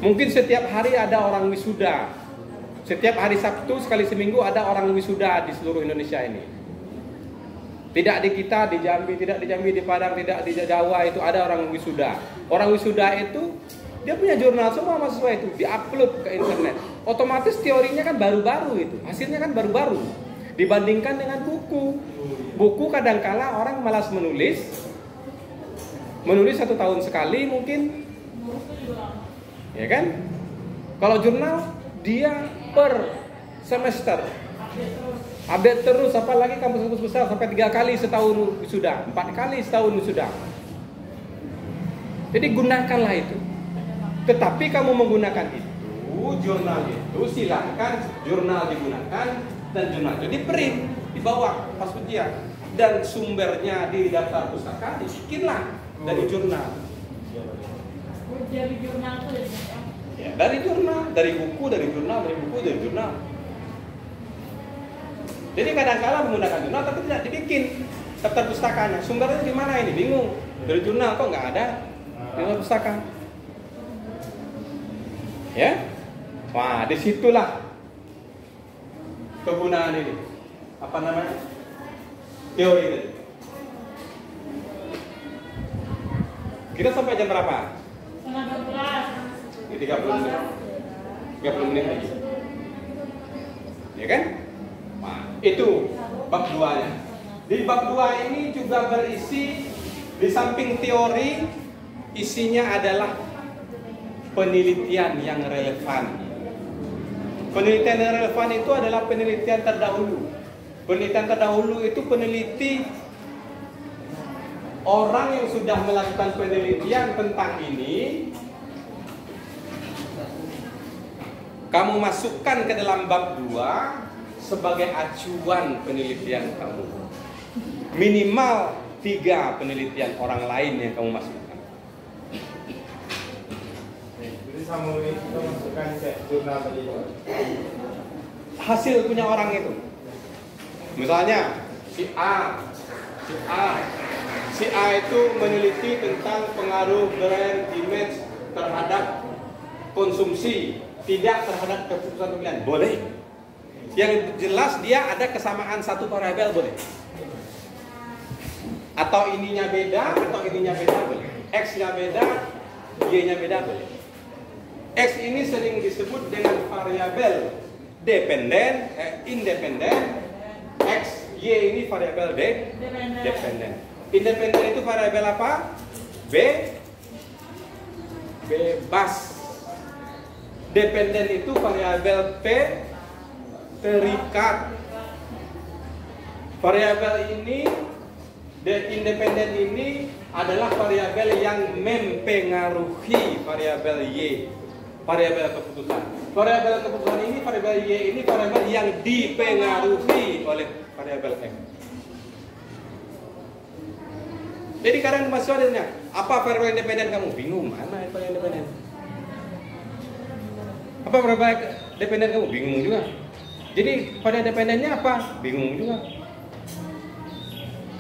Mungkin setiap hari ada orang wisuda. Setiap hari Sabtu sekali seminggu ada orang wisuda di seluruh Indonesia ini. Tidak di kita, di Jambi, tidak di Jambi, di Padang, tidak di Jawa, itu ada orang wisuda. Orang wisuda itu dia punya jurnal, semua mahasiswa itu diupload ke internet. Otomatis teorinya kan baru-baru itu, hasilnya kan baru-baru. Dibandingkan dengan buku. Buku kadangkala orang malas menulis. Menulis 1 tahun sekali mungkin. Ya kan? Kalau jurnal dia per semester update terus, apalagi kampus-kampus besar sampai 3 kali setahun sudah, 4 kali setahun sudah. Jadi gunakanlah itu. Tetapi kamu menggunakan itu, jurnal itu silakan jurnal digunakan dan jurnal itu di print, dibawa pas ujian dan sumbernya di daftar pustaka dibikinlah dari jurnal. Jadi jurnal itu Ya, dari jurnal, dari buku, dari jurnal, dari buku, dari jurnal. Jadi kadang-kala menggunakan jurnal tapi tidak dibikin daftar pustakanya. Sumbernya di mana ini? Bingung. Dari jurnal kok nggak ada di daftar pustaka. Ya? Wah, disitulah kegunaan ini. Apa namanya? Teori ini. Kita sampai jam berapa? setengah 12. Ini 30 menit. 30 menit lagi. Ya kan? Nah, itu bab 2-nya. Di bab 2 ini juga berisi, di samping teori, isinya adalah penelitian yang relevan. Penelitian yang relevan itu adalah penelitian terdahulu. Penelitian terdahulu itu peneliti orang yang sudah melakukan penelitian tentang ini. Kamu masukkan ke dalam bab 2 sebagai acuan penelitian kamu. Minimal 3 penelitian orang lain yang kamu masukkan. Jadi sama ini kita masukkan ke jurnal tadi. Hasil punya orang itu. Misalnya si A itu meneliti tentang pengaruh brand image terhadap konsumsi, tidak terhadap keputusan pemilihan. Boleh. Yang jelas dia ada kesamaan satu variabel boleh. Atau ininya beda, atau ininya beda boleh. X-nya beda, Y-nya beda boleh. X ini sering disebut dengan variabel independen. X, Y ini variabel dependen. Independen itu variabel apa? Bebas. Dependen itu variabel P terikat. Variabel ini independen ini adalah variabel yang mempengaruhi variabel Y, variabel keputusan. Variabel keputusan ini, variabel Y ini variabel yang dipengaruhi oleh variabel M. Jadi kadang mahasiswa ditanya, Apa variabel independen kamu? Bingung, mana variabel independen? Apa variabel dependen kamu? Bingung juga. Jadi pada dependennya apa? Bingung juga.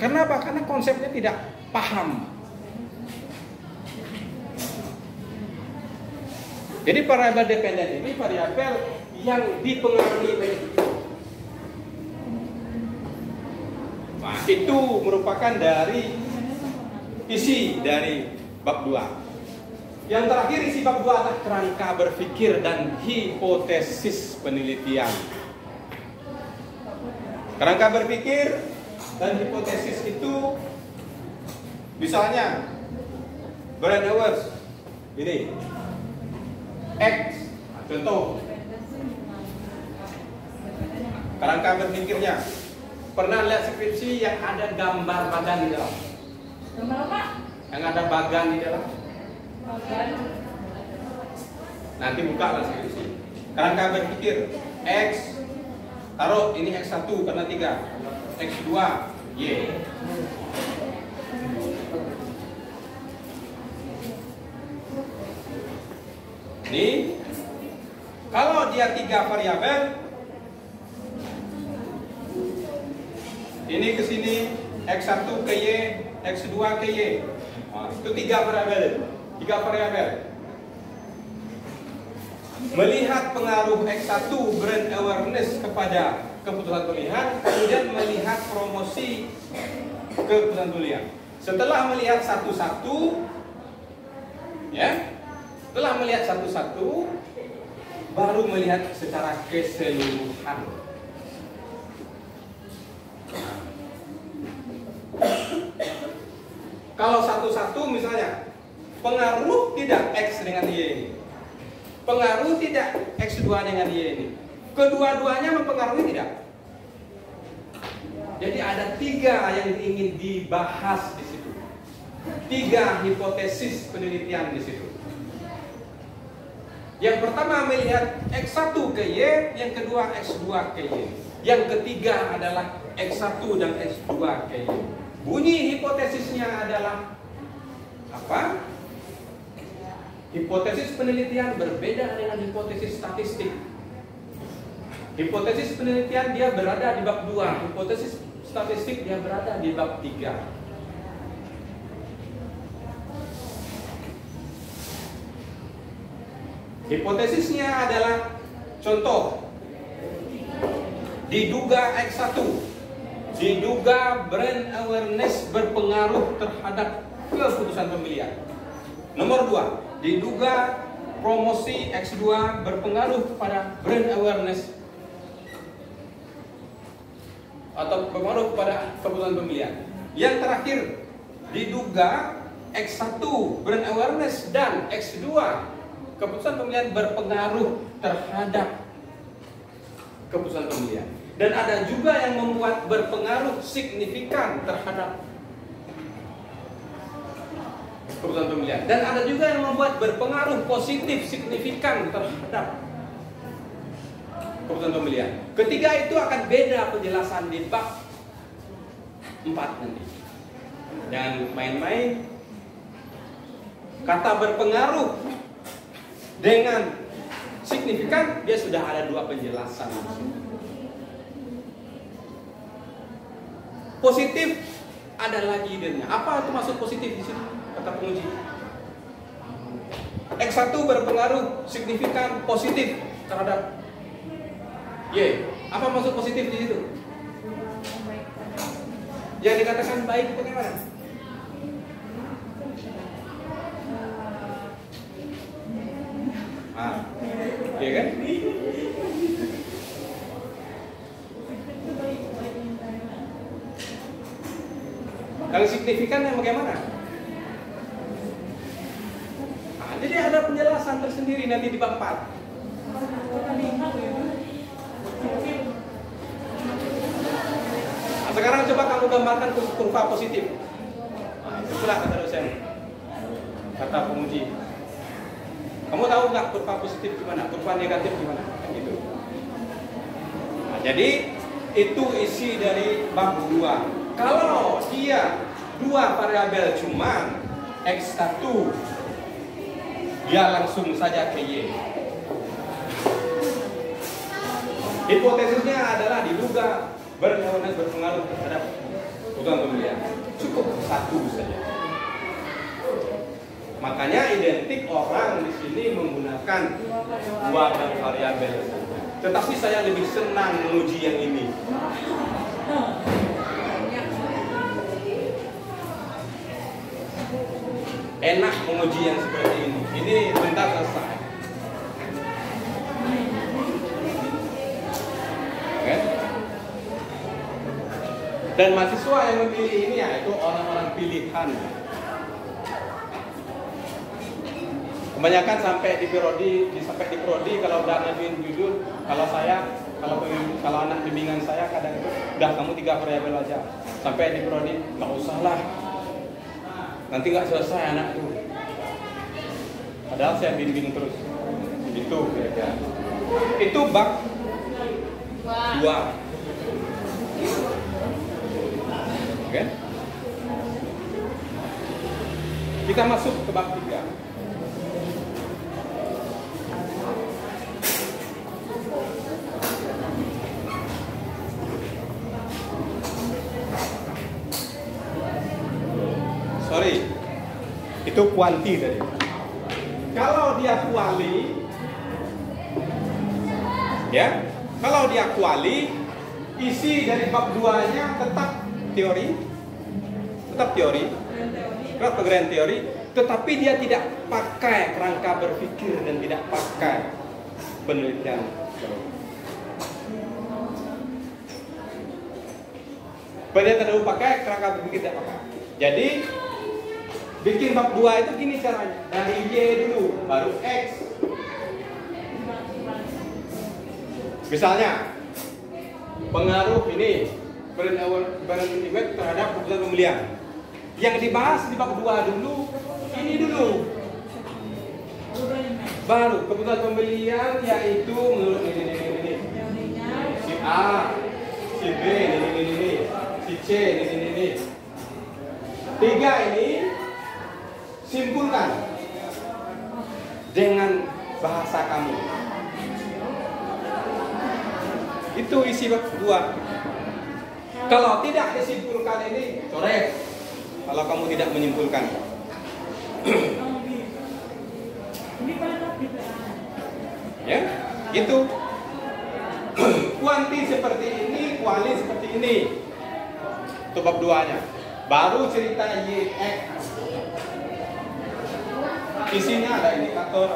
Karena apa? Karena konsepnya tidak paham. Jadi variabel dependen ini variabel yang dipengaruhi oleh. Nah, itu merupakan dari isi dari bab 2. Yang terakhir isi bab 2 adalah kerangka berpikir dan hipotesis penelitian. Kerangka berpikir dan hipotesis itu misalnya Brand Awards ini X, contoh kerangka berpikirnya. Pernah lihat skripsi yang ada gambar bagan di dalam? Gambar apa? Yang ada bagan di dalam? Nanti buka lah skripsi. Kerangka berpikir X, taruh ini X1 karena 3, X2 Y. Ini kalau dia 3 variabel, ini ke sini X1 ke Y, X2 ke Y. Nah, itu 3 variabel. 3 variabel. Melihat pengaruh X1 brand awareness kepada keputusan pilihan, kemudian melihat promosi keputusan pilihan. Setelah melihat satu-satu, ya, setelah melihat satu-satu, baru melihat secara keseluruhan. Kalau satu-satu misalnya, pengaruh tidak X dengan Y ini, pengaruh tidak X2 dengan Y ini, kedua-duanya mempengaruhi tidak? Jadi ada 3 yang ingin dibahas di situ, 3 hipotesis penelitian di situ. Yang pertama melihat X1 ke Y, yang kedua X2 ke Y, yang ketiga adalah X1 dan X2 ke Y. Bunyi hipotesisnya adalah apa? Hipotesis penelitian berbeda dengan hipotesis statistik. Hipotesis penelitian dia berada di bab 2, hipotesis statistik dia berada di bab 3. Hipotesisnya adalah contoh, diduga X1, diduga brand awareness berpengaruh terhadap keputusan pemilihan. Nomor 2, diduga promosi X2 berpengaruh kepada brand awareness atau berpengaruh kepada keputusan pemilihan. Yang terakhir, diduga X1 brand awareness dan X2 keputusan pemilihan berpengaruh terhadap keputusan pemilihan. Dan ada juga yang membuat berpengaruh signifikan terhadap keputusan pemilihan. Dan ada juga yang membuat berpengaruh positif signifikan terhadap keputusan pemilihan. Ketiga itu akan beda penjelasan di bab 4 nanti. Jangan main-main. Kata berpengaruh dengan signifikan, dia sudah ada 2 penjelasan. Positif ada lagi idenya. Apa itu maksud positif di sini? Kata penguji. X1 berpengaruh signifikan positif terhadap Y. Apa maksud positif di situ? Yang dikatakan baik bagaimana? Iya kan? Kalau signifikan yang bagaimana? Jadi ada penjelasan tersendiri nanti di bab 4. Nah, sekarang coba kamu gambarkan kurva positif. Nah, itu pula kata dosen, kata penguji. Kamu tahu nggak kurva positif gimana? Kurva negatif gimana? Gitu. Nah, jadi itu isi dari bab 2. Kalau dia 2 variabel cuman X1 dia langsung saja ke Y. Hipotesisnya adalah diduga berneurons berpengaruh terhadap kebutuhan pembelian. Cukup satu saja. Makanya identik orang di sini menggunakan dua variabel. Tetapi saya lebih senang menguji yang ini. Enak menguji yang seperti ini. Ini bentar selesai. Okay. Dan mahasiswa yang memilih ini yaitu orang-orang pilihan. Kebanyakan sampai di prodi kalau udah ngajuin judul, kalau anak bimbingan saya kadang itu udah kamu 3 variabel aja. Sampai di prodi nggak usah lah. Nanti nggak selesai anakku. Padahal saya bimbing terus. Itu kira-kira. Itu bab 2. Oke. Kita masuk ke bab 3. Sorry, itu kuanti tadi. Kalau dia kuali, ya, kalau dia kuali, isi dari bab 2-nya tetap teori, tetap grand teori, tetapi dia tidak pakai kerangka berpikir dan tidak pakai penelitian. Penelitian dulu pakai, kerangka berpikir tidak pakai. Jadi bikin bab 2 itu gini caranya. Dari Y dulu, baru X. Misalnya, pengaruh ini brand image terhadap keputusan pembelian. Yang dibahas di bab 2 dulu, ini dulu. Baru keputusan pembelian yaitu menurut ini. Si A, si B, ini. Si C, ini. 3 ini simpulkan dengan bahasa kamu. Itu isi bab 2. Kalau tidak disimpulkan ini, coret. Kalau kamu tidak menyimpulkan. Ya, itu. Kuanti seperti ini, kuali seperti ini. Itu bab 2-nya. Baru cerita YX. Isinya ada indikator.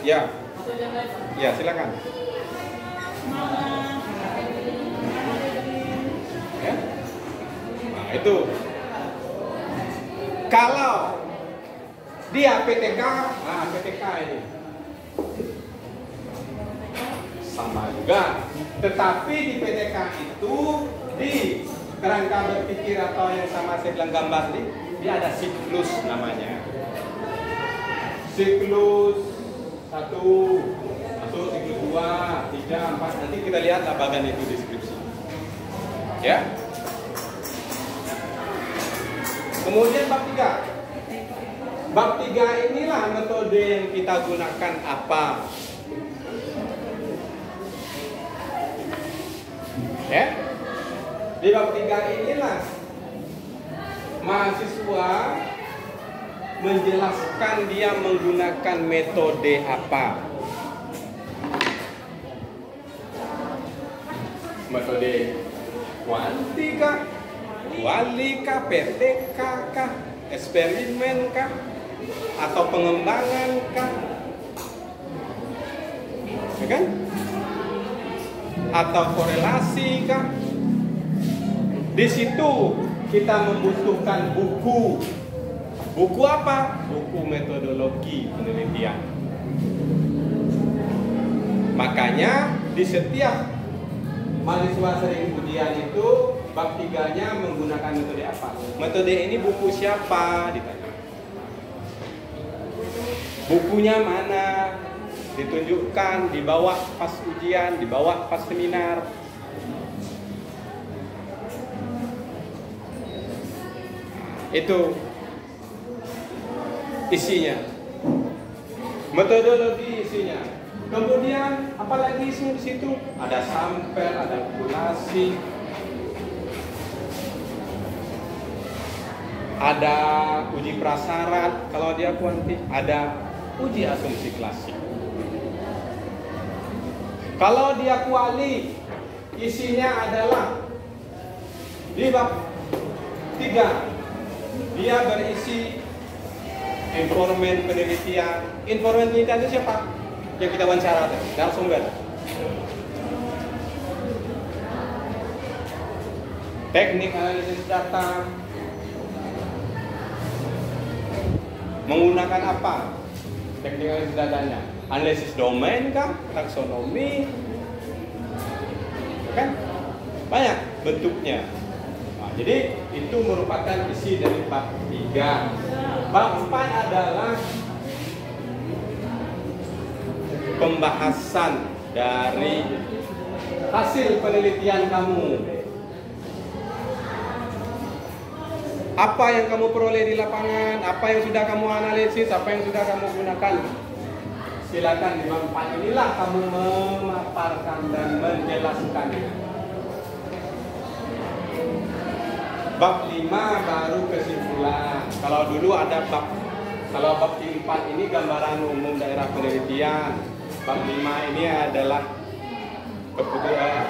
Ya. Ya, silakan. Ya. Nah, itu. Kalau dia PTK, nah PTK ini sama juga. Tetapi di PTK itu di kerangka berpikir atau yang sama saya bilang gambar ini, dia ada siklus namanya. Siklus 1, masuk siklus 2, 3, 4. Nanti kita lihat bagian itu deskripsi. Ya. Kemudian bab 3. Bab 3 inilah metode yang kita gunakan apa? Ya. Di bab 3 inilah mahasiswa menjelaskan dia menggunakan metode apa. Metode kuanti kah? Kuali kah? PTK kah? Eksperimen kah? Atau pengembangan kah? Ya kan? Atau korelasi kah? Di situ kita membutuhkan buku. Buku apa? Buku metodologi penelitian. Makanya di setiap mahasiswa sering ujian itu bab 3-nya menggunakan metode apa? Metode ini buku siapa? Ditanya. Bukunya mana? Ditunjukkan, dibawa pas ujian, dibawa pas seminar. Itu isinya. Metodologi isinya. Kemudian apalagi isinya di situ? Ada sampel, ada kalkulasi, ada uji prasyarat kalau dia kuanti, ada uji asumsi klasik. Kalau dia kuali, isinya adalah di bab 3 dia berisi informan penelitian. Informan penelitian itu siapa? Yang kita wawancara, narasumber. Teknik analisis data, menggunakan apa? Teknik analisis datanya, analisis domain kah? Taksonomi, kan? Banyak bentuknya. Nah, jadi itu merupakan isi dari bab 3. Bab 4 adalah pembahasan dari hasil penelitian kamu. Apa yang kamu peroleh di lapangan, apa yang sudah kamu analisis, apa yang sudah kamu gunakan. Silakan di bab 4 inilah kamu memaparkan dan menjelaskannya. Bab 5 baru kesimpulan. Kalau dulu ada bab, kalau bab 4 ini gambaran umum daerah penelitian. Bab 5 ini adalah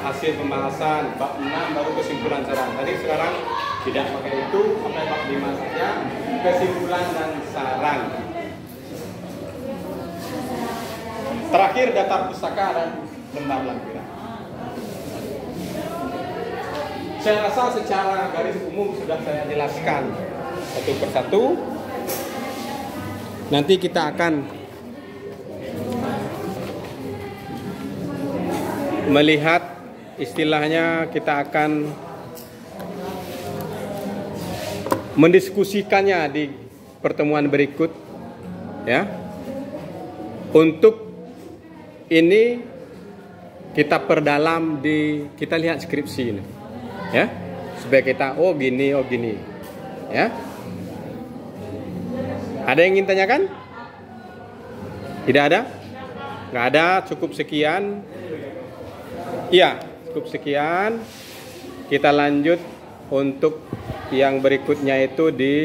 hasil pembahasan. Bab 6 baru kesimpulan saran. Tadi sekarang tidak pakai itu, sampai bab 5 saja kesimpulan dan saran. Terakhir daftar pustaka dan lembar lampiran. Saya rasa secara garis umum sudah saya jelaskan satu persatu. Nanti kita akan melihat, istilahnya kita akan mendiskusikannya di pertemuan berikut, ya. Untuk ini kita perdalam kita lihat skripsi ini. Ya, supaya kita oh gini, ya. Ada yang ingin tanyakan? Tidak ada? Nggak ada, cukup sekian. Iya, cukup sekian. Kita lanjut untuk yang berikutnya itu di